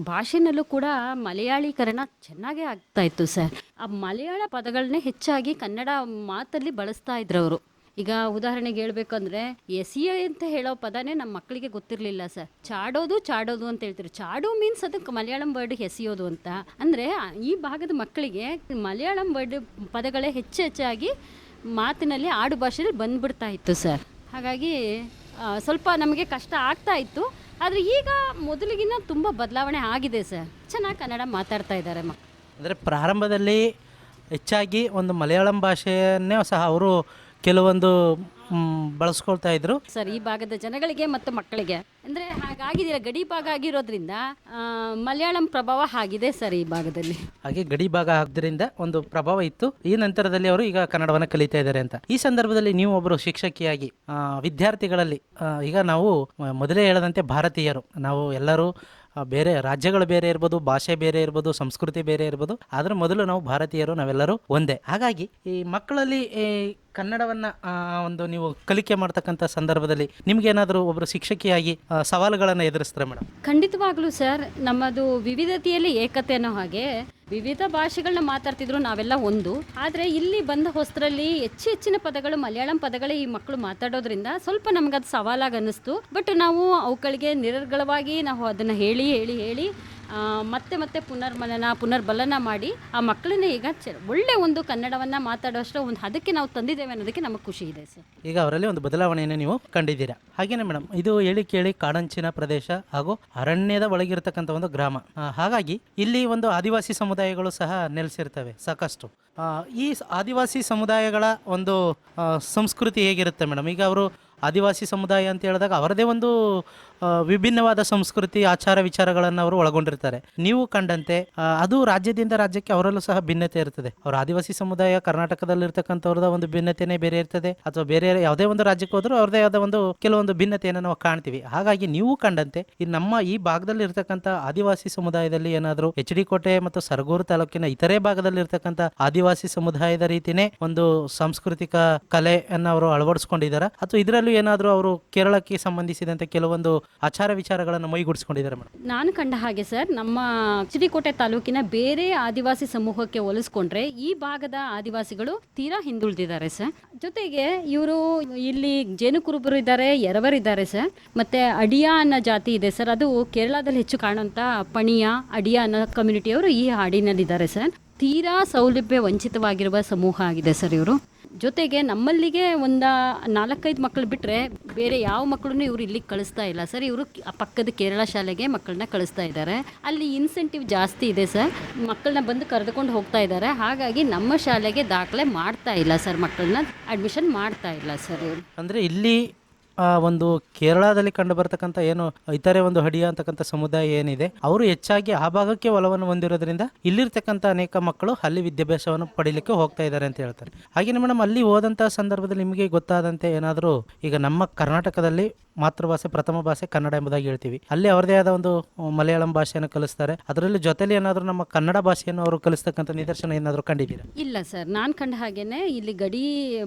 ಭಾಷೆನಲ್ಲೂ ಕೂಡ ಮಲಯಾಳೀಕರಣ ಚೆನ್ನಾಗೇ ಆಗ್ತಾ ಇತ್ತು ಸರ್. ಆ ಮಲಯಾಳ ಪದಗಳನ್ನೇ ಹೆಚ್ಚಾಗಿ ಕನ್ನಡ ಮಾತಲ್ಲಿ ಬಳಸ್ತಾ ಇದ್ರು ಅವರು. ಈಗ ಉದಾಹರಣೆಗೆ ಹೇಳ್ಬೇಕಂದ್ರೆ ಎಸಿಯ ಅಂತ ಹೇಳೋ ಪದನೇ ನಮ್ಮ ಮಕ್ಕಳಿಗೆ ಗೊತ್ತಿರಲಿಲ್ಲ ಸರ್. ಚಾಡೋದು ಅಂತ ಹೇಳ್ತಾರೆ. ಚಾಡು ಮೀನ್ಸ್ ಅದಕ್ಕೆ ಮಲಯಾಳಂ ವರ್ಡ್ ಎಸೆಯೋದು ಅಂತ. ಅಂದರೆ ಈ ಭಾಗದ ಮಕ್ಕಳಿಗೆ ಮಲಯಾಳಂ ವರ್ಡ್ ಪದಗಳೇ ಹೆಚ್ಚಾಗಿ ಮಾತಿನಲ್ಲಿ ಆಡು ಭಾಷೆಯಲ್ಲಿ ಬಂದ್ಬಿಡ್ತಾ ಇತ್ತು ಸರ್. ಹಾಗಾಗಿ ಸ್ವಲ್ಪ ನಮಗೆ ಕಷ್ಟ ಆಗ್ತಾ ಇತ್ತು. ಆದರೆ ಈಗ ಮೊದಲಿಗಿನ್ನ ತುಂಬ ಬದಲಾವಣೆ ಆಗಿದೆ ಸರ್. ಚೆನ್ನಾಗಿ ಕನ್ನಡ ಮಾತಾಡ್ತಾ ಇದ್ದಾರೆ ಮಕ್ಕಳು. ಅಂದರೆ ಪ್ರಾರಂಭದಲ್ಲಿ ಹೆಚ್ಚಾಗಿ ಒಂದು ಮಲಯಾಳಂ ಭಾಷೆಯನ್ನೇ ಸಹ ಅವರು ಕೆಲವೊಂದು ಬಳಸ್ಕೊಳ್ತಾ ಇದ್ರು ಸರ್ ಈ ಭಾಗದ ಜನಗಳಿಗೆ ಮತ್ತು ಮಕ್ಕಳಿಗೆ. ಅಂದರೆ ಹಾಗಾಗಿದೆಯಲ್ಲ, ಗಡಿ ಭಾಗ ಆಗಿರೋದ್ರಿಂದ ಮಲಯಾಳಂ ಪ್ರಭಾವ ಆಗಿದೆ ಸರ್ ಈ ಭಾಗದಲ್ಲಿ. ಹಾಗೆ ಗಡಿ ಭಾಗ ಆದ್ದರಿಂದ ಒಂದು ಪ್ರಭಾವ ಇತ್ತು. ಈ ನಂತರದಲ್ಲಿ ಅವರು ಈಗ ಕನ್ನಡವನ್ನು ಕಲಿತಾ ಇದ್ದಾರೆ ಅಂತ. ಈ ಸಂದರ್ಭದಲ್ಲಿ ನೀವು ಒಬ್ಬರು ಶಿಕ್ಷಕಿಯಾಗಿ ವಿದ್ಯಾರ್ಥಿಗಳಲ್ಲಿ ಈಗ ನಾವು ಮೊದಲೇ ಹೇಳದಂತೆ ಭಾರತೀಯರು ನಾವು ಎಲ್ಲರೂ ಬೇರೆ ರಾಜ್ಯಗಳು ಬೇರೆ ಇರ್ಬೋದು, ಭಾಷೆ ಬೇರೆ ಇರ್ಬೋದು, ಸಂಸ್ಕೃತಿ ಬೇರೆ ಇರ್ಬೋದು, ಆದರೆ ಮೊದಲು ನಾವು ಭಾರತೀಯರು, ನಾವೆಲ್ಲರೂ ಒಂದೇ. ಹಾಗಾಗಿ ಈ ಮಕ್ಕಳಲ್ಲಿ ಕನ್ನಡವನ್ನು ಒಂದು ನೀವು ಕಲಿಕೆ ಮಾಡ್ತಕ್ಕಂಥ ಸಂದರ್ಭದಲ್ಲಿ ನಿಮ್ಗೇನಾದರೂ ಒಬ್ಬರು ಶಿಕ್ಷಕಿಯಾಗಿ ಸವಾಲುಗಳನ್ನು ಎದುರಿಸ್ತಾರೆ ಮೇಡಮ್? ಖಂಡಿತವಾಗ್ಲೂ ಸರ್, ನಮ್ಮದು ವಿವಿಧತೆಯಲ್ಲಿ ಏಕತೆ ಅನ್ನೋ ಹಾಗೆ ವಿವಿಧ ಭಾಷೆಗಳನ್ನ ಮಾತಾಡ್ತಿದ್ರು ನಾವೆಲ್ಲ ಒಂದು. ಆದರೆ ಇಲ್ಲಿ ಬಂದ ಹೊಸರಲ್ಲಿ ಹೆಚ್ಚಿನ ಪದಗಳು ಮಲಯಾಳಂ ಪದಗಳೇ ಈ ಮಕ್ಕಳು ಮಾತಾಡೋದ್ರಿಂದ ಸ್ವಲ್ಪ ನಮಗದು ಸವಾಲಾಗಿ ಅನ್ನಿಸ್ತು. ಬಟ್ ನಾವು ಅವುಗಳಿಗೆ ನಿರರ್ಗಳವಾಗಿ ನಾವು ಅದನ್ನು ಹೇಳಿ ಮತ್ತೆ ಪುನರ್ಬಲನ ಮಾಡಿ ಆ ಮಕ್ಕಳನ್ನ ಈಗ ಒಳ್ಳೆ ಒಂದು ಕನ್ನಡವನ್ನು ಮಾತಾಡೋಷ್ಟು ಒಂದು ಅದಕ್ಕೆ ನಾವು ತಂದಿದ್ದೇವೆ ಅನ್ನೋದಕ್ಕೆ ನಮಗೆ ಖುಷಿ ಇದೆ ಸರ್. ಈಗ ಅವರಲ್ಲಿ ಒಂದು ಬದಲಾವಣೆಯನ್ನು ನೀವು ಕಂಡಿದ್ದೀರಾ. ಹಾಗೇನೆ ಮೇಡಮ್, ಇದು ಹೇಳಿ ಕೇಳಿ ಕಾಡಂಚಿನ ಪ್ರದೇಶ ಹಾಗೂ ಅರಣ್ಯದ ಒಳಗಿರ್ತಕ್ಕಂಥ ಒಂದು ಗ್ರಾಮ. ಹಾಗಾಗಿ ಇಲ್ಲಿ ಒಂದು ಆದಿವಾಸಿ ಸಮುದಾಯಗಳು ಸಹ ನೆಲೆಸಿರ್ತವೆ ಸಾಕಷ್ಟು. ಈ ಆದಿವಾಸಿ ಸಮುದಾಯಗಳ ಒಂದು ಸಂಸ್ಕೃತಿ ಹೇಗಿರುತ್ತೆ ಮೇಡಮ್? ಈಗ ಅವರು ಆದಿವಾಸಿ ಸಮುದಾಯ ಅಂತ ಹೇಳಿದಾಗ ಅವರದೇ ಒಂದು ವಿಭಿನ್ನವಾದ ಸಂಸ್ಕೃತಿ, ಆಚಾರ ವಿಚಾರಗಳನ್ನು ಅವರು ಒಳಗೊಂಡಿರ್ತಾರೆ. ನೀವು ಕಂಡಂತೆ ಅದು ರಾಜ್ಯದಿಂದ ರಾಜ್ಯಕ್ಕೆ ಅವರಲ್ಲೂ ಸಹ ಭಿನ್ನತೆ ಇರ್ತದೆ. ಅವರು ಆದಿವಾಸಿ ಸಮುದಾಯ ಕರ್ನಾಟಕದಲ್ಲಿರ್ತಕ್ಕಂಥವ್ರದ ಒಂದು ಭಿನ್ನತೆನೇ ಬೇರೆ ಇರ್ತದೆ, ಅಥವಾ ಬೇರೆ ಯಾವುದೇ ಒಂದು ರಾಜ್ಯಕ್ಕೆ ಹೋದರೂ ಅವ್ರದೇ ಆದ ಒಂದು ಕೆಲವೊಂದು ಭಿನ್ನತೆಯನ್ನು ನಾವು ಕಾಣ್ತೀವಿ. ಹಾಗಾಗಿ ನೀವು ಕಂಡಂತೆ ನಮ್ಮ ಈ ಭಾಗದಲ್ಲಿ ಇರ್ತಕ್ಕಂಥ ಆದಿವಾಸಿ ಸಮುದಾಯದಲ್ಲಿ ಏನಾದರೂ HD ಕೋಟೆ ಮತ್ತು ಸರಗೂರು ತಾಲೂಕಿನ ಇತರೆ ಭಾಗದಲ್ಲಿ ಇರ್ತಕ್ಕಂಥ ಆದಿವಾಸಿ ಸಮುದಾಯದ ರೀತಿನೇ ಒಂದು ಸಾಂಸ್ಕೃತಿಕ ಕಲೆಯನ್ನು ಅವರು ಅಳವಡಿಸ್ಕೊಂಡಿದ್ದಾರೆ, ಅಥವಾ ಇದರಲ್ಲೂ ಏನಾದರೂ ಅವರು ಕೇರಳಕ್ಕೆ ಸಂಬಂಧಿಸಿದಂತೆ ಕೆಲವೊಂದು ಆಚಾರ ವಿಚಾರಗಳನ್ನು ಮೈಗೂಡಿಸ್ಕೊಂಡಿದ್ದಾರೆ ಮೇಡಮ್? ನಾನು ಕಂಡ ಹಾಗೆ ಸರ್, ನಮ್ಮ HD ಕೋಟೆ ತಾಲೂಕಿನ ಬೇರೆ ಆದಿವಾಸಿ ಸಮೂಹಕ್ಕೆ ಹೋಲಿಸ್ಕೊಂಡ್ರೆ ಈ ಭಾಗದ ಆದಿವಾಸಿಗಳು ತೀರಾ ಹಿಂದುಳಿದಿದ್ದಾರೆ ಸರ್. ಜೊತೆಗೆ ಇವರು ಇಲ್ಲಿ ಜೇನು ಕುರುಬರು ಇದ್ದಾರೆ, ಎರವರಿದ್ದಾರೆ ಸರ್, ಮತ್ತೆ ಅಡಿಯಾ ಅನ್ನೋ ಜಾತಿ ಇದೆ ಸರ್. ಅದು ಕೇರಳದಲ್ಲಿ ಹೆಚ್ಚು ಕಾಣುವಂಥ ಪಣಿಯ ಅಡಿಯಾ ಅನ್ನೋ ಕಮ್ಯುನಿಟಿಯವರು ಈ ಹಾಡಿನಲ್ಲಿದ್ದಾರೆ ಸರ್. ತೀರಾ ಸೌಲಭ್ಯ ವಂಚಿತವಾಗಿರುವ ಸಮೂಹ ಆಗಿದೆ ಸರ್ ಇವರು. ಜೊತೆಗೆ ನಮ್ಮಲ್ಲಿಗೆ ಒಂದು 4-5 ಮಕ್ಕಳು ಬಿಟ್ಟರೆ ಬೇರೆ ಯಾವ ಮಕ್ಕಳನ್ನು ಇವರು ಇಲ್ಲಿಗೆ ಕಳಿಸ್ತಾ ಇಲ್ಲ ಸರ್. ಇವರು ಪಕ್ಕದ ಕೇರಳ ಶಾಲೆಗೆ ಮಕ್ಕಳನ್ನ ಕಳಿಸ್ತಾ ಇದ್ದಾರೆ. ಅಲ್ಲಿ ಇನ್ಸೆಂಟಿವ್ ಜಾಸ್ತಿ ಇದೆ ಸರ್, ಮಕ್ಕಳನ್ನ ಬಂದು ಕರೆದುಕೊಂಡು ಹೋಗ್ತಾ ಇದ್ದಾರೆ. ಹಾಗಾಗಿ ನಮ್ಮ ಶಾಲೆಗೆ ದಾಖಲೆ ಮಾಡ್ತಾ ಇಲ್ಲ ಸರ್, ಮಕ್ಕಳನ್ನ ಅಡ್ಮಿಷನ್ ಮಾಡ್ತಾ ಇಲ್ಲ ಸರ್ ಇವರು. ಅಂದರೆ ಇಲ್ಲಿ ಒಂದು ಕೇರಳದಲ್ಲಿ ಕಂಡು ಬರ್ತಕ್ಕಂಥ ಏನು ಇತರೆ ಒಂದು ಹಡಿಯ ಅಂತಕ್ಕಂಥ ಸಮುದಾಯ ಏನಿದೆ, ಅವರು ಹೆಚ್ಚಾಗಿ ಆ ಭಾಗಕ್ಕೆ ಒಲವನ್ನು ಹೊಂದಿರೋದ್ರಿಂದ ಇಲ್ಲಿರ್ತಕ್ಕಂಥ ಅನೇಕ ಮಕ್ಕಳು ಅಲ್ಲಿ ವಿದ್ಯಾಭ್ಯಾಸವನ್ನು ಪಡೀಲಿಕ್ಕೆ ಹೋಗ್ತಾ ಇದ್ದಾರೆ ಅಂತ ಹೇಳ್ತಾರೆ. ಹಾಗೆಯೇ ಮೇಡಮ್, ಅಲ್ಲಿ ಹೋದಂಥ ಸಂದರ್ಭದಲ್ಲಿ ನಿಮಗೆ ಗೊತ್ತಾದಂತೆ ಏನಾದರೂ, ಈಗ ನಮ್ಮ ಕರ್ನಾಟಕದಲ್ಲಿ ಮಾತೃಭಾಷೆ ಪ್ರಥಮ ಭಾಷೆ ಕನ್ನಡ ಎಂಬುದಾಗಿ ಹೇಳ್ತೀವಿ, ಅಲ್ಲಿ ಅವರದೇ ಆದ ಒಂದು ಮಲಯಾಳಂ ಭಾಷೆಯನ್ನು ಕಲಿಸ್ತಾರೆ. ಅದರಲ್ಲಿ ಜೊತೆಲಿ ಏನಾದರೂ ನಮ್ಮ ಕನ್ನಡ ಭಾಷೆಯನ್ನು ಅವರು ಕಲಿಸ್ತಕ್ಕಂಥ ನಿದರ್ಶನ ಏನಾದರೂ ಕಂಡಿದ್ದೀರಾ? ಇಲ್ಲ ಸರ್, ನಾನು ಕಂಡ ಹಾಗೇನೆ ಇಲ್ಲಿ ಗಡಿ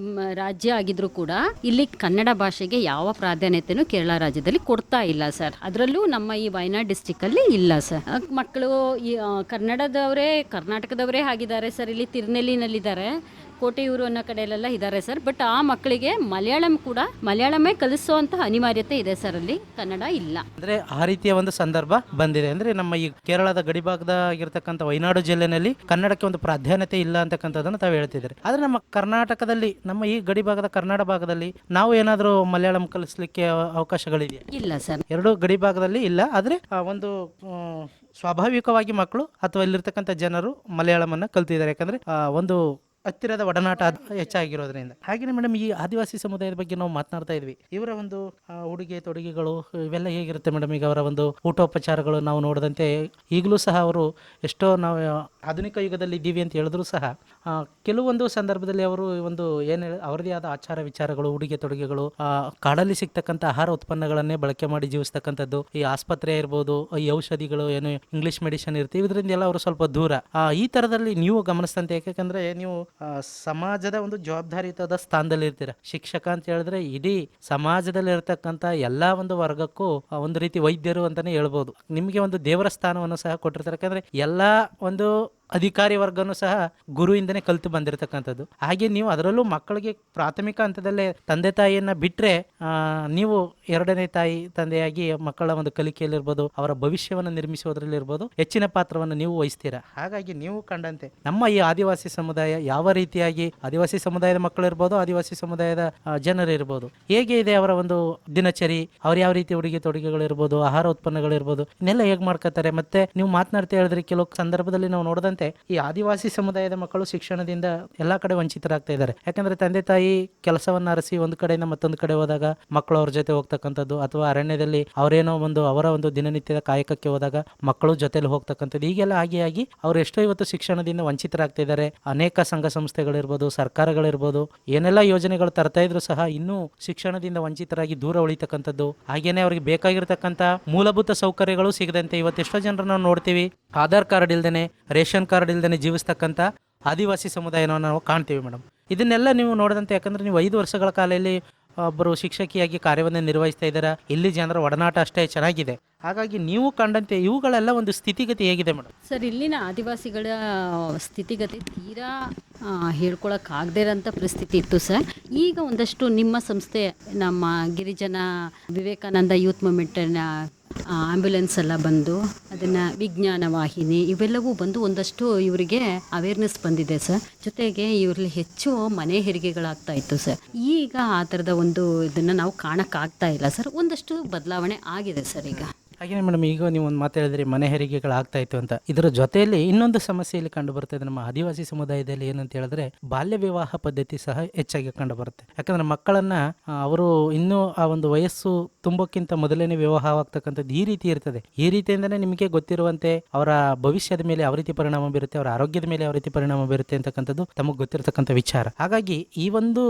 ರಾಜ್ಯ ಆಗಿದ್ರು ಕೂಡ ಇಲ್ಲಿ ಕನ್ನಡ ಭಾಷೆಗೆ ಯಾವ ಪ್ರಾಧಾನ್ಯತೆನೂ ಕೇರಳ ರಾಜ್ಯದಲ್ಲಿ ಕೊಡ್ತಾ ಇಲ್ಲ ಸರ್. ಅದರಲ್ಲೂ ನಮ್ಮ ಈ ವಯನಾಡ್ ಡಿಸ್ಟಿಕ್ ಅಲ್ಲಿ ಇಲ್ಲ ಸರ್. ಮಕ್ಕಳು ಕರ್ನಾಟಕದವರೇ ಆಗಿದ್ದಾರೆ ಸರ್. ಇಲ್ಲಿ ತಿರುನೆಲ್ಲಿನಲ್ಲಿದ್ದಾರೆ, ಕೋಟೆಯೂರು ಅನ್ನೋ ಕಡೆಯಲ್ಲೆಲ್ಲ ಇದ್ದಾರೆ ಸರ್. ಬಟ್ ಆ ಮಕ್ಕಳಿಗೆ ಮಲಯಾಳಮೇ ಕಲಿಸುವಂತಹ ಅನಿವಾರ್ಯತೆ ಇದೆ ಸರ್, ಅಲ್ಲಿ ಕನ್ನಡ ಇಲ್ಲ. ಅಂದರೆ ಆ ರೀತಿಯ ಒಂದು ಸಂದರ್ಭ ಬಂದಿದೆ. ಅಂದರೆ ನಮ್ಮ ಈ ಕೇರಳದ ಗಡಿಭಾಗದಾಗಿರ್ತಕ್ಕಂಥ ವಯನಾಡು ಜಿಲ್ಲೆಯಲ್ಲಿ ಕನ್ನಡಕ್ಕೆ ಒಂದು ಪ್ರಾಧಾನ್ಯತೆ ಇಲ್ಲ ಅಂತಕ್ಕಂಥದ್ದನ್ನು ತಾವು ಹೇಳ್ತಿದ್ದಾರೆ. ಆದರೆ ನಮ್ಮ ಕರ್ನಾಟಕದಲ್ಲಿ, ನಮ್ಮ ಈ ಗಡಿಭಾಗದ ಕನ್ನಡ ಭಾಗದಲ್ಲಿ ನಾವು ಏನಾದರೂ ಮಲಯಾಳಂ ಕಲಿಸ್ಲಿಕ್ಕೆ ಅವಕಾಶಗಳಿದೆಯಾ? ಇಲ್ಲ ಸರ್, ಎರಡು ಗಡಿಭಾಗದಲ್ಲಿ ಇಲ್ಲ. ಆದರೆ ಒಂದು ಸ್ವಾಭಾವಿಕವಾಗಿ ಮಕ್ಕಳು ಅಥವಾ ಇಲ್ಲಿರ್ತಕ್ಕಂಥ ಜನರು ಮಲಯಾಳಮನ್ನು ಕಲ್ತಿದ್ದಾರೆ, ಯಾಕಂದರೆ ಒಂದು ಹತ್ತಿರದ ಒಡನಾಟ ಹೆಚ್ಚಾಗಿರೋದ್ರಿಂದ. ಹಾಗೆಯೇ ಮೇಡಮ್, ಈ ಆದಿವಾಸಿ ಸಮುದಾಯದ ಬಗ್ಗೆ ನಾವು ಮಾತನಾಡ್ತಾ ಇದ್ವಿ. ಇವರ ಒಂದು ಉಡುಗೆ ತೊಡುಗೆಗಳು ಇವೆಲ್ಲ ಹೇಗಿರುತ್ತೆ ಮೇಡಮ್? ಈಗ ಅವರ ಒಂದು ಊಟೋಪಚಾರಗಳು ನಾವು ನೋಡಿದಂತೆ ಈಗಲೂ ಸಹ ಅವರು ಎಷ್ಟೋ ನಾವು ಆಧುನಿಕ ಯುಗದಲ್ಲಿ ಇದ್ದೀವಿ ಅಂತ ಹೇಳಿದ್ರು ಸಹ ಕೆಲವೊಂದು ಸಂದರ್ಭದಲ್ಲಿ ಅವರು ಒಂದು ಅವರದೇ ಆದ ಆಚಾರ ವಿಚಾರಗಳು, ಉಡುಗೆ ತೊಡುಗೆಗಳು, ಕಾಡಲ್ಲಿ ಸಿಗ್ತಕ್ಕಂಥ ಆಹಾರ ಉತ್ಪನ್ನಗಳನ್ನೇ ಬಳಕೆ ಮಾಡಿ ಜೀವಿಸ್ತಕ್ಕಂಥದ್ದು, ಈ ಆಸ್ಪತ್ರೆ ಇರ್ಬೋದು, ಈ ಔಷಧಿಗಳು ಏನು ಇಂಗ್ಲಿಷ್ ಮೆಡಿಸಿನ್ ಇರ್ತೀವಿ, ಇದರಿಂದ ಎಲ್ಲ ಅವರು ಸ್ವಲ್ಪ ದೂರ. ಈ ಥರದಲ್ಲಿ ನೀವು ಗಮನಿಸ್ತಂತೆ, ಯಾಕೆಂದರೆ ನೀವು ಸಮಾಜದ ಒಂದು ಜವಾಬ್ದಾರಿಯುತದ ಸ್ಥಾನದಲ್ಲಿ ಇರ್ತೀರ. ಶಿಕ್ಷಕ ಅಂತ ಹೇಳಿದ್ರೆ ಇಡೀ ಸಮಾಜದಲ್ಲಿ ಇರತಕ್ಕಂಥ ಎಲ್ಲಾ ಒಂದು ವರ್ಗಕ್ಕೂ ಒಂದು ರೀತಿ ವೈದ್ಯರು ಅಂತಾನೆ ಹೇಳ್ಬೋದು. ನಿಮಗೆ ಒಂದು ದೇವರ ಸ್ಥಾನವನ್ನು ಸಹ ಕೊಟ್ಟಿರ್ತಾರೆ, ಯಾಕಂದ್ರೆ ಎಲ್ಲಾ ಒಂದು ಅಧಿಕಾರಿ ವರ್ಗನೂ ಸಹ ಗುರುವಿಂದನೇ ಕಲಿತು ಬಂದಿರತಕ್ಕಂಥದ್ದು. ಹಾಗೆ ನೀವು ಅದರಲ್ಲೂ ಮಕ್ಕಳಿಗೆ ಪ್ರಾಥಮಿಕ ಹಂತದಲ್ಲೇ ತಂದೆ ತಾಯಿಯನ್ನ ಬಿಟ್ಟರೆ ನೀವು ಎರಡನೇ ತಾಯಿ ತಂದೆಯಾಗಿ ಮಕ್ಕಳ ಒಂದು ಕಲಿಕೆಯಲ್ಲಿರ್ಬೋದು, ಅವರ ಭವಿಷ್ಯವನ್ನು ನಿರ್ಮಿಸುವುದರಲ್ಲಿರ್ಬೋದು ಹೆಚ್ಚಿನ ಪಾತ್ರವನ್ನು ನೀವು ವಹಿಸ್ತೀರಾ. ಹಾಗಾಗಿ ನೀವು ಕಂಡಂತೆ ನಮ್ಮ ಈ ಆದಿವಾಸಿ ಸಮುದಾಯ ಯಾವ ರೀತಿಯಾಗಿ, ಆದಿವಾಸಿ ಸಮುದಾಯದ ಮಕ್ಕಳು ಇರ್ಬೋದು, ಆದಿವಾಸಿ ಸಮುದಾಯದ ಜನರು ಇರ್ಬೋದು, ಹೇಗೆ ಇದೆ ಅವರ ಒಂದು ದಿನಚರಿ, ಅವ್ರು ಯಾವ ರೀತಿ ಉಡುಗೆ ತೊಡುಗೆಗಳಿರ್ಬೋದು, ಆಹಾರ ಉತ್ಪನ್ನಗಳಿರ್ಬೋದು, ಇನ್ನೆಲ್ಲ ಹೇಗೆ ಮಾಡ್ಕೋತಾರೆ. ಮತ್ತೆ ನೀವು ಮಾತನಾಡ್ತಾ ಹೇಳಿದ್ರೆ ಕೆಲವು ಸಂದರ್ಭದಲ್ಲಿ ನಾವು ನೋಡಿದಂತೆ ನೋಡಿದಂತೆ ಈ ಆದಿವಾಸಿ ಸಮುದಾಯದ ಮಕ್ಕಳು ಶಿಕ್ಷಣದಿಂದ ಎಲ್ಲ ಕಡೆ ವಂಚಿತರಾಗ್ತಾ ಇದ್ದಾರೆ. ಯಾಕಂದ್ರೆ ತಂದೆ ತಾಯಿ ಕೆಲಸವನ್ನ ಅರಸಿ ಒಂದು ಕಡೆಯಿಂದ ಮತ್ತೊಂದು ಕಡೆ ಹೋದಾಗ ಮಕ್ಕಳು ಅವ್ರ ಜೊತೆ ಹೋಗ್ತಕ್ಕಂಥದ್ದು, ಅಥವಾ ಅರಣ್ಯದಲ್ಲಿ ಅವರೇನೋ ಅವರ ಒಂದು ದಿನನಿತ್ಯದ ಕಾಯಕಕ್ಕೆ ಹೋದಾಗ ಮಕ್ಕಳು ಜೊತೆಲಿ ಹೋಗ್ತಕ್ಕಂಥದ್ದು, ಹೀಗೆಲ್ಲ ಆಗಿ ಅವ್ರು ಎಷ್ಟೋ ಇವತ್ತು ಶಿಕ್ಷಣದಿಂದ ವಂಚಿತರಾಗ್ತಾ ಇದ್ದಾರೆ. ಅನೇಕ ಸಂಘ ಸಂಸ್ಥೆಗಳಿರ್ಬೋದು, ಸರ್ಕಾರಗಳಿರ್ಬೋದು, ಏನೆಲ್ಲ ಯೋಜನೆಗಳು ತರ್ತಾ ಇದ್ರು ಸಹ ಇನ್ನೂ ಶಿಕ್ಷಣದಿಂದ ವಂಚಿತರಾಗಿ ದೂರ ಉಳಿತಕ್ಕಂಥದ್ದು. ಹಾಗೇನೆ ಅವ್ರಿಗೆ ಬೇಕಾಗಿರ್ತಕ್ಕಂಥ ಮೂಲಭೂತ ಸೌಕರ್ಯಗಳು ಸಿಗದಂತೆ ಇವತ್ತು ಎಷ್ಟೋ ಜನರನ್ನ ನಾವು ನೋಡ್ತೀವಿ, ಆಧಾರ್ ಕಾರ್ಡ್ ಇಲ್ದೇನೆ, ರೇಷನ್ ಕಾರ್ಡ್ ಇಲ್ದೇನೆ ಜೀವಿಸ್ತಕ್ಕಂಥ ಆದಿವಾಸಿ ಸಮುದಾಯನ ನಾವು ಕಾಣ್ತೀವಿ ಮೇಡಮ್. ಇದನ್ನೆಲ್ಲ ನೀವು ನೋಡಿದಂತೆ, ಯಾಕಂದ್ರೆ ನೀವು 5 ವರ್ಷಗಳ ಕಾಲದಲ್ಲಿ ಒಬ್ಬರು ಶಿಕ್ಷಕಿಯಾಗಿ ಕಾರ್ಯವನ್ನು ನಿರ್ವಹಿಸ್ತಾ ಇದ್ದೀರಾ, ಇಲ್ಲಿ ಜನರ ಒಡನಾಟ ಅಷ್ಟೇ ಚೆನ್ನಾಗಿದೆ. ಹಾಗಾಗಿ ನೀವು ಕಂಡಂತೆ ಇವುಗಳೆಲ್ಲ ಒಂದು ಸ್ಥಿತಿಗತಿ ಹೇಗಿದೆ ಮೇಡಮ್? ಸರ್, ಇಲ್ಲಿನ ಆದಿವಾಸಿಗಳ ಸ್ಥಿತಿಗತಿ ತೀರಾ ಹೇಳ್ಕೊಳಕ್ಕಾಗದೇ ಇರೋಂಥ ಪರಿಸ್ಥಿತಿ ಇತ್ತು ಸರ್. ಈಗ ಒಂದಷ್ಟು ನಿಮ್ಮ ಸಂಸ್ಥೆ, ನಮ್ಮ ಗಿರಿಜನ ವಿವೇಕಾನಂದ ಯೂತ್ ಮೂಮೆಂಟಿನ ಆ್ಯಂಬುಲೆನ್ಸ್ ಎಲ್ಲ ಬಂದು, ಅದನ್ನು ವಿಜ್ಞಾನ ವಾಹಿನಿ ಇವೆಲ್ಲವೂ ಬಂದು ಒಂದಷ್ಟು ಇವರಿಗೆ ಅವೇರ್ನೆಸ್ ಬಂದಿದೆ ಸರ್. ಜೊತೆಗೆ ಇವರಲ್ಲಿ ಹೆಚ್ಚು ಮನೆ ಹೆರಿಗೆಗಳಾಗ್ತಾ ಇತ್ತು ಸರ್. ಈಗ ಆ ಥರದ ಒಂದು ಇದನ್ನು ನಾವು ಕಾಣಕ್ಕಾಗ್ತಾ ಇಲ್ಲ ಸರ್. ಒಂದಷ್ಟು ಬದಲಾವಣೆ ಆಗಿದೆ ಸರ್ ಈಗ. ಹಾಗೇನೆ ಮೇಡಮ್, ಈಗ ನೀವು ಒಂದು ಮಾತು ಹೇಳಿದ್ರಿ ಮನೆ ಹೆರಿಗೆಗಳಾಗ್ತಾ ಇತ್ತು ಅಂತ. ಇದರ ಜೊತೆಯಲ್ಲಿ ಇನ್ನೊಂದು ಸಮಸ್ಯೆ ಇಲ್ಲಿ ಕಂಡು ಬರ್ತದೆ ನಮ್ಮ ಆದಿವಾಸಿ ಸಮುದಾಯದಲ್ಲಿ. ಏನಂತ ಹೇಳಿದ್ರೆ ಬಾಲ್ಯ ವಿವಾಹ ಪದ್ಧತಿ ಸಹ ಹೆಚ್ಚಾಗಿ ಕಂಡು ಬರುತ್ತೆ. ಯಾಕಂದ್ರೆ ಮಕ್ಕಳನ್ನ ಅವರು ಇನ್ನೂ ಆ ಒಂದು ವಯಸ್ಸು ತುಂಬಕ್ಕಿಂತ ಮೊದಲೇನೆ ವಿವಾಹವಾಗ್ತಕ್ಕಂಥದ್ದು ಈ ರೀತಿ ಇರ್ತದೆ. ಈ ರೀತಿಯಿಂದನೇ ನಿಮಗೆ ಗೊತ್ತಿರುವಂತೆ ಅವರ ಭವಿಷ್ಯದ ಮೇಲೆ ಯಾವ ರೀತಿ ಪರಿಣಾಮ ಬೀರುತ್ತೆ, ಅವರ ಆರೋಗ್ಯದ ಮೇಲೆ ಯಾವ ರೀತಿ ಪರಿಣಾಮ ಬೀರುತ್ತೆ ಅಂತಕ್ಕಂಥದ್ದು ತಮಗೆ ಗೊತ್ತಿರತಕ್ಕಂಥ ವಿಚಾರ. ಹಾಗಾಗಿ ಈ ಒಂದು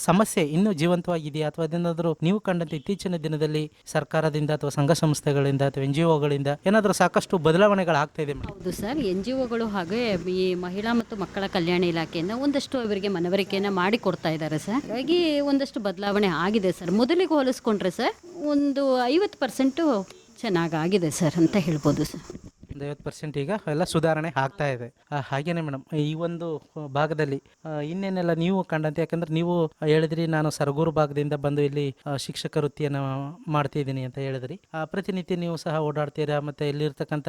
ಸಮಸ್ಯೆ ಇನ್ನೂ ಜೀವಂತವಾಗಿದೆಯಾ, ಅಥವಾ ಅದೇನಾದರೂ ನೀವು ಕಂಡಂತೆ ಇತ್ತೀಚಿನ ದಿನದಲ್ಲಿ ಸರ್ಕಾರದಿಂದ ಅಥವಾ ಸಂಘ ಸಂಸ್ಥೆಗಳಿಂದ ಅಥವಾ NGOಗಳಿಂದ ಏನಾದರೂ ಸಾಕಷ್ಟು ಬದಲಾವಣೆಗಳಾಗ್ತಾ ಇದೆ? ಹೌದು ಸರ್, NGOಗಳು ಹಾಗೆ ಈ ಮಹಿಳಾ ಮತ್ತು ಮಕ್ಕಳ ಕಲ್ಯಾಣ ಇಲಾಖೆಯಿಂದ ಒಂದಷ್ಟು ಅವರಿಗೆ ಮನವರಿಕೆಯನ್ನು ಮಾಡಿ ಕೊಡ್ತಾ ಇದ್ದಾರೆ ಸರ್. ಹಾಗಾಗಿ ಒಂದಷ್ಟು ಬದಲಾವಣೆ ಆಗಿದೆ ಸರ್. ಮೊದಲಿಗೆ ಹೋಲಿಸ್ಕೊಂಡ್ರೆ ಸರ್ ಒಂದು 50% ಚೆನ್ನಾಗಾಗಿದೆ ಸರ್ ಅಂತ ಹೇಳ್ಬೋದು ಸರ್. ಒಂದು 50% ಈಗ ಎಲ್ಲ ಸುಧಾರಣೆ ಆಗ್ತಾ ಇದೆ. ಹಾಗೇನೆ ಮೇಡಮ್, ಈ ಒಂದು ಭಾಗದಲ್ಲಿ ಇನ್ನೇನೆಲ್ಲ ನೀವು ಕಂಡಂತೆ, ಯಾಕಂದ್ರೆ ನೀವು ಹೇಳಿದ್ರಿ ನಾನು ಸರಗೂರು ಭಾಗದಿಂದ ಬಂದು ಇಲ್ಲಿ ಶಿಕ್ಷಕ ವೃತ್ತಿಯನ್ನು ಮಾಡ್ತಿದ್ದೀನಿ ಅಂತ ಹೇಳಿದ್ರಿ. ಪ್ರತಿನಿತ್ಯ ನೀವು ಸಹ ಓಡಾಡ್ತೀರಾ, ಮತ್ತೆ ಇಲ್ಲಿರ್ತಕ್ಕಂಥ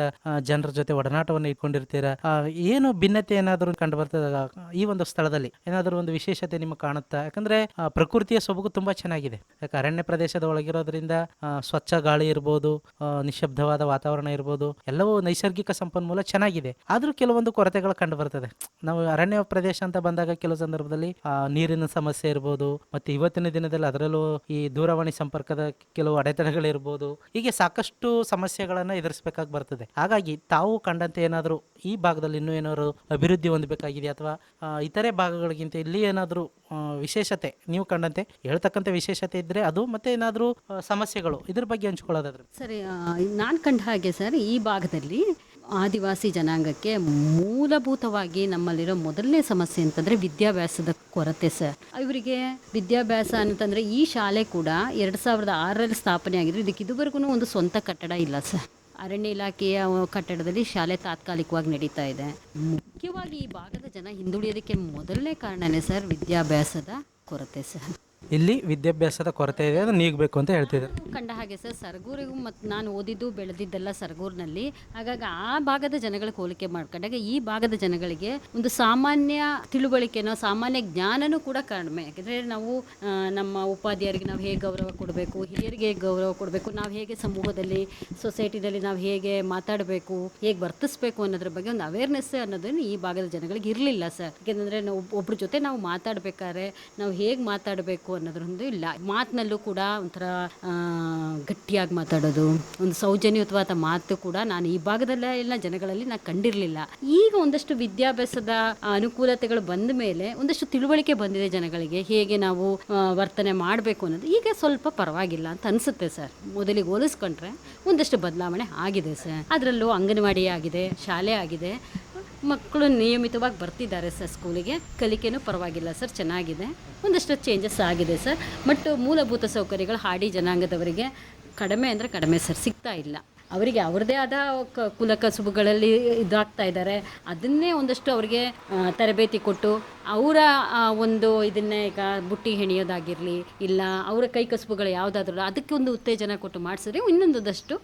ಜನರ ಜೊತೆ ಒಡನಾಟವನ್ನು ಇಟ್ಕೊಂಡಿರ್ತೀರಾ. ಏನು ಭಿನ್ನತೆ ಏನಾದರೂ ಕಂಡು ಬರ್ತದ ಈ ಒಂದು ಸ್ಥಳದಲ್ಲಿ? ಏನಾದರೂ ಒಂದು ವಿಶೇಷತೆ ನಿಮಗೆ ಕಾಣುತ್ತಾ? ಯಾಕಂದ್ರೆ ಪ್ರಕೃತಿಯ ಸೊಬಗು ತುಂಬಾ ಚೆನ್ನಾಗಿದೆ. ಯಾಕೆ ಅರಣ್ಯ ಪ್ರದೇಶದ ಒಳಗಿರೋದ್ರಿಂದ ಸ್ವಚ್ಛ ಗಾಳಿ ಇರ್ಬೋದು, ನಿಶಬ್ದವಾದ ವಾತಾವರಣ ಇರ್ಬೋದು, ಎಲ್ಲವೂ ನೈಸರ್ಗಿಕ ಸಂಪನ್ಮೂಲ ಚೆನ್ನಾಗಿದೆ. ಆದ್ರೂ ಕೆಲವೊಂದು ಕೊರತೆಗಳು ಕಂಡು ಬರ್ತದೆ. ನಾವು ಅರಣ್ಯ ಪ್ರದೇಶ ಅಂತ ಬಂದಾಗ ಕೆಲವು ಸಂದರ್ಭದಲ್ಲಿ ನೀರಿನ ಸಮಸ್ಯೆ ಇರ್ಬೋದು, ಮತ್ತೆ ಇವತ್ತಿನ ದಿನದಲ್ಲಿ ಅದರಲ್ಲೂ ಈ ದೂರವಾಣಿ ಸಂಪರ್ಕದ ಕೆಲವು ಅಡೆತಡೆಗಳಿರ್ಬೋದು, ಹೀಗೆ ಸಾಕಷ್ಟು ಸಮಸ್ಯೆಗಳನ್ನ ಎದುರಿಸಬೇಕಾಗಿ ಬರ್ತದೆ. ಹಾಗಾಗಿ ತಾವು ಕಂಡಂತೆ ಏನಾದರೂ ಈ ಭಾಗದಲ್ಲಿ ಇನ್ನೂ ಏನಾದ್ರು ಅಭಿವೃದ್ಧಿ ಹೊಂದಬೇಕಾಗಿದೆ, ಅಥವಾ ಇತರೆ ಭಾಗಗಳಿಗಿಂತ ಇಲ್ಲಿ ಏನಾದರೂ ವಿಶೇಷತೆ ನೀವು ಕಂಡಂತೆ ಹೇಳ್ತಕ್ಕಂಥ ವಿಶೇಷತೆ ಇದ್ರೆ ಅದು, ಮತ್ತೆ ಏನಾದರೂ ಸಮಸ್ಯೆಗಳು ಇದ್ರ ಬಗ್ಗೆ ಹಂಚ್ಕೊಳ್ಳೋದಾದ್ರೆ? ಸರಿ, ನಾನು ಕಂಡ ಹಾಗೆ ಸರ್, ಈ ಭಾಗದಲ್ಲಿ ಆದಿವಾಸಿ ಜನಾಂಗಕ್ಕೆ ಮೂಲಭೂತವಾಗಿ ನಮ್ಮಲ್ಲಿರೋ ಮೊದಲನೇ ಸಮಸ್ಯೆ ಅಂತಂದರೆ ವಿದ್ಯಾಭ್ಯಾಸದ ಕೊರತೆ ಸರ್. ಇವರಿಗೆ ವಿದ್ಯಾಭ್ಯಾಸ ಅಂತಂದರೆ ಈ ಶಾಲೆ ಕೂಡ 2006ರಲ್ಲಿ ಸ್ಥಾಪನೆ ಆಗಿದ್ರು. ಇದಕ್ಕೆ ಇದುವರೆಗೂ ಒಂದು ಸ್ವಂತ ಕಟ್ಟಡ ಇಲ್ಲ ಸರ್. ಅರಣ್ಯ ಇಲಾಖೆಯ ಕಟ್ಟಡದಲ್ಲಿ ಶಾಲೆ ತಾತ್ಕಾಲಿಕವಾಗಿ ನಡೀತಾ ಇದೆ. ಮುಖ್ಯವಾಗಿ ಈ ಭಾಗದ ಜನ ಹಿಂದುಳಿಯೋದಕ್ಕೆ ಮೊದಲನೇ ಕಾರಣನೇ ಸರ್ ವಿದ್ಯಾಭ್ಯಾಸದ ಕೊರತೆ ಸರ್. ಇಲ್ಲಿ ವಿದ್ಯಾಭ್ಯಾಸದ ಕೊರತೆ ಇದೆ, ಅದು ನೀಗಬೇಕು ಅಂತ ಹೇಳ್ತಿದ್ದಾರೆ. ಕಂಡ ಹಾಗೆ ಸರ್, ಸರಗೂರಿಗೂ ಮತ್ತು ನಾನು ಓದಿದ್ದು ಬೆಳೆದಿದ್ದೆಲ್ಲ ಸರಗೂರಿನಲ್ಲಿ. ಹಾಗಾಗಿ ಆ ಭಾಗದ ಜನಗಳಿಗೆ ಹೋಲಿಕೆ ಮಾಡ್ಕೊಂಡಾಗ ಈ ಭಾಗದ ಜನಗಳಿಗೆ ಒಂದು ಸಾಮಾನ್ಯ ತಿಳುವಳಿಕೆನೋ ಸಾಮಾನ್ಯ ಜ್ಞಾನನೂ ಕೂಡ ಕಡಿಮೆ. ಯಾಕೆಂದರೆ ನಾವು ನಮ್ಮ ಉಪಾಧ್ಯಾಯರಿಗೆ ನಾವು ಹೇಗೆ ಗೌರವ ಕೊಡಬೇಕು, ಹಿರಿಯರಿಗೆ ಹೇಗೆ ಗೌರವ ಕೊಡಬೇಕು, ನಾವು ಹೇಗೆ ಸಮೂಹದಲ್ಲಿ ಸೊಸೈಟಿನಲ್ಲಿ ನಾವು ಹೇಗೆ ಮಾತಾಡಬೇಕು, ಹೇಗೆ ವರ್ತಿಸ್ಬೇಕು ಅನ್ನೋದ್ರ ಬಗ್ಗೆ ಒಂದು ಅವೇರ್ನೆಸ್ ಅನ್ನೋದನ್ನು ಈ ಭಾಗದ ಜನಗಳಿಗೆ ಇರಲಿಲ್ಲ ಸರ್. ಯಾಕೆಂದರೆ ನಾವು ಒಬ್ಬರ ಜೊತೆ ನಾವು ಮಾತಾಡಬೇಕಾದ್ರೆ ನಾವು ಹೇಗೆ ಮಾತಾಡಬೇಕು ಅನ್ನೋದ್ರೊಂದು ಇಲ್ಲ. ಮಾತಿನಲ್ಲೂ ಕೂಡ ಒಂಥರ ಗಟ್ಟಿಯಾಗಿ ಮಾತಾಡೋದು, ಒಂದು ಸೌಜನ್ಯಯುತವಾದ ಮಾತು ಕೂಡ ನಾನು ಈ ಭಾಗದಲ್ಲ ಎಲ್ಲ ಜನಗಳಲ್ಲಿ ನಾನು ಕಂಡಿರಲಿಲ್ಲ. ಈಗ ಒಂದಷ್ಟು ವಿದ್ಯಾಭ್ಯಾಸದ ಅನುಕೂಲತೆಗಳು ಬಂದ ಮೇಲೆ ಒಂದಷ್ಟು ತಿಳುವಳಿಕೆ ಬಂದಿದೆ ಜನಗಳಿಗೆ, ಹೇಗೆ ನಾವು ವರ್ತನೆ ಮಾಡಬೇಕು ಅನ್ನೋದು ಈಗ ಸ್ವಲ್ಪ ಪರವಾಗಿಲ್ಲ ಅಂತ ಅನಿಸುತ್ತೆ ಸರ್. ಮೊದಲಿಗೆ ಹೋಲಿಸ್ಕೊಂಡ್ರೆ ಒಂದಷ್ಟು ಬದಲಾವಣೆ ಆಗಿದೆ ಸರ್. ಅದರಲ್ಲೂ ಅಂಗನವಾಡಿ ಆಗಿದೆ, ಶಾಲೆ ಆಗಿದೆ, ಮಕ್ಕಳು ನಿಯಮಿತವಾಗಿ ಬರ್ತಿದ್ದಾರೆ ಸರ್ ಸ್ಕೂಲಿಗೆ. ಕಲಿಕೆನೂ ಪರವಾಗಿಲ್ಲ ಸರ್, ಚೆನ್ನಾಗಿದೆ. ಒಂದಷ್ಟು ಚೇಂಜಸ್ ಆಗಿದೆ ಸರ್. ಬಟ್ ಮೂಲಭೂತ ಸೌಕರ್ಯಗಳು ಹಾಡಿ ಜನಾಂಗದವರಿಗೆ ಕಡಿಮೆ ಅಂದರೆ ಕಡಿಮೆ ಸರ್, ಸಿಗ್ತಾ ಇಲ್ಲ. ಅವರಿಗೆ ಅವ್ರದ್ದೇ ಆದ ಕುಲ ಕಸುಬುಗಳಲ್ಲಿ ಇದಾಗ್ತಾ ಇದ್ದಾರೆ. ಅದನ್ನೇ ಒಂದಷ್ಟು ಅವರಿಗೆ ತರಬೇತಿ ಕೊಟ್ಟು ಅವರ ಒಂದು ಇದನ್ನೇ ಈಗ ಬುಟ್ಟಿ ಹೆಣೆಯೋದಾಗಿರಲಿ, ಇಲ್ಲ ಅವರ ಕೈ ಕಸುಬುಗಳು ಯಾವುದಾದ್ರೂ ಅದಕ್ಕೆ ಒಂದು ಉತ್ತೇಜನ ಕೊಟ್ಟು ಮಾಡಿಸಿದ್ರೆ ಇನ್ನೊಂದಷ್ಟು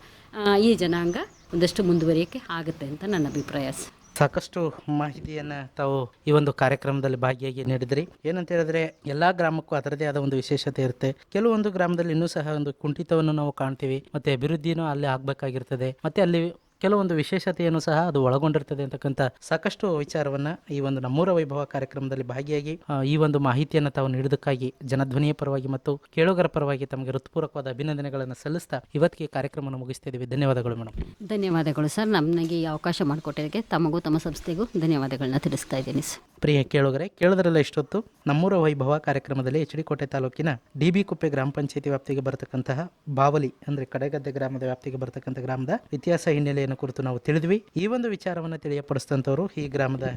ಈ ಜನಾಂಗ ಒಂದಷ್ಟು ಮುಂದುವರಿಯೋಕ್ಕೆ ಆಗುತ್ತೆ ಅಂತ ನನ್ನ ಅಭಿಪ್ರಾಯ ಸರ್. ಸಾಕಷ್ಟು ಮಾಹಿತಿಯನ್ನು ತಾವು ಈ ಒಂದು ಕಾರ್ಯಕ್ರಮದಲ್ಲಿ ಭಾಗಿಯಾಗಿ ನೀಡಿದ್ರಿ. ಏನಂತ ಹೇಳಿದ್ರೆ ಎಲ್ಲಾ ಗ್ರಾಮಕ್ಕೂ ಅದರದೇ ಆದ ಒಂದು ವಿಶೇಷತೆ ಇರುತ್ತೆ. ಕೆಲವೊಂದು ಗ್ರಾಮದಲ್ಲಿ ಇನ್ನೂ ಸಹ ಒಂದು ಕುಂಠಿತವನ್ನು ನಾವು ಕಾಣ್ತೀವಿ, ಮತ್ತೆ ಅಭಿವೃದ್ಧಿನೂ ಅಲ್ಲಿ ಆಗ್ಬೇಕಾಗಿರ್ತದೆ. ಮತ್ತೆ ಅಲ್ಲಿ ಕೆಲವೊಂದು ವಿಶೇಷತೆಯನ್ನು ಸಹ ಅದು ಒಳಗೊಂಡಿರ್ತದೆ ಅಂತಕ್ಕಂಥ ಸಾಕಷ್ಟು ವಿಚಾರವನ್ನ ಈ ಒಂದು ನಮ್ಮೂರ ವೈಭವ ಕಾರ್ಯಕ್ರಮದಲ್ಲಿ ಭಾಗಿಯಾಗಿ ಈ ಒಂದು ಮಾಹಿತಿಯನ್ನು ತಾವು ನೀಡಿದ್ದಕ್ಕಾಗಿ ಜನಧ್ವನಿಯ ಪರವಾಗಿ ಮತ್ತು ಕೇಳುಗರ ಪರವಾಗಿ ತಮಗೆ ಹೃತ್ಪೂರ್ವಕವಾದ ಅಭಿನಂದನೆಗಳನ್ನು ಸಲ್ಲಿಸ್ತಾ ಇವತ್ತಿಗೆ ಕಾರ್ಯಕ್ರಮವನ್ನು ಮುಗಿಸ್ತಾ ಇದ್ದೀವಿ. ಧನ್ಯವಾದಗಳು ಮೇಡಮ್. ಧನ್ಯವಾದಗಳು ಸರ್, ನಮಗೆ ಈ ಅವಕಾಶ ಮಾಡಿಕೊಟ್ಟಿದ್ದಕ್ಕೆ ತಮಗೂ ತಮ್ಮ ಸಂಸ್ಥೆಗೂ ಧನ್ಯವಾದಗಳನ್ನ ತಿಳಿಸ್ತಾ ಇದ್ದೀನಿ ಸರ್. ಪ್ರಿಯ ಕೇಳುಗರೆ, ಕೇಳಿದ್ರಲ್ಲ ಇಷ್ಟೊತ್ತು ನಮ್ಮೂರ ವೈಭವ ಕಾರ್ಯಕ್ರಮದಲ್ಲಿ ಎಚ್.ಡಿ. ತಾಲೂಕಿನ ಡಿ.ಬಿ. ಕುಪ್ಪೆ ಗ್ರಾಮ ಪಂಚಾಯತಿ ವ್ಯಾಪ್ತಿಗೆ ಬರತಕ್ಕಂತಹ ಬಾವಲಿ ಅಂದರೆ ಕಡೆಗದ್ದೆ ಗ್ರಾಮದ ವ್ಯಾಪ್ತಿಗೆ ಬರತಕ್ಕಂಥ ಗ್ರಾಮದ ಇತಿಹಾಸ ಹಿನ್ನೆಲೆಯನ್ನು ಕುರಿತು ನಾವು ತಿಳಿದ್ವಿ. ಈ ಒಂದು ವಿಚಾರವನ್ನು ತಿಳಿಯಪಡಿಸಿದಂಥವರು ಈ ಗ್ರಾಮದ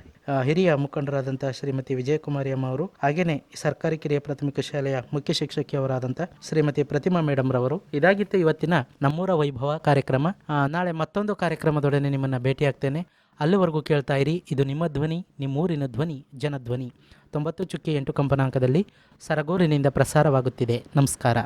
ಹಿರಿಯ ಮುಖಂಡರಾದಂತಹ ಶ್ರೀಮತಿ ವಿಜಯಕುಮಾರಿ ಅಮ್ಮ ಅವರು, ಹಾಗೇನೆ ಸರ್ಕಾರಿ ಕಿರಿಯ ಪ್ರಾಥಮಿಕ ಶಾಲೆಯ ಮುಖ್ಯ ಶಿಕ್ಷಕಿಯವರಾದಂತಹ ಶ್ರೀಮತಿ ಪ್ರತಿಮಾ ಮೇಡಮ್ ರವರು. ಇದಾಗಿತ್ತು ಇವತ್ತಿನ ನಮ್ಮೂರ ವೈಭವ ಕಾರ್ಯಕ್ರಮ. ನಾಳೆ ಮತ್ತೊಂದು ಕಾರ್ಯಕ್ರಮದೊಡನೆ ನಿಮ್ಮನ್ನು ಭೇಟಿಯಾಗ್ತೇನೆ. ಅಲ್ಲಿವರೆಗೂ ಕೇಳ್ತಾ ಇರಿ, ಇದು ನಿಮ್ಮ ಧ್ವನಿ, ನಿಮ್ಮೂರಿನ ಧ್ವನಿ, ಜನಧ್ವನಿ 90.8 ಕಂಪನಾಂಕದಲ್ಲಿ ಸರಗೂರಿನಿಂದ ಪ್ರಸಾರವಾಗುತ್ತಿದೆ. ನಮಸ್ಕಾರ.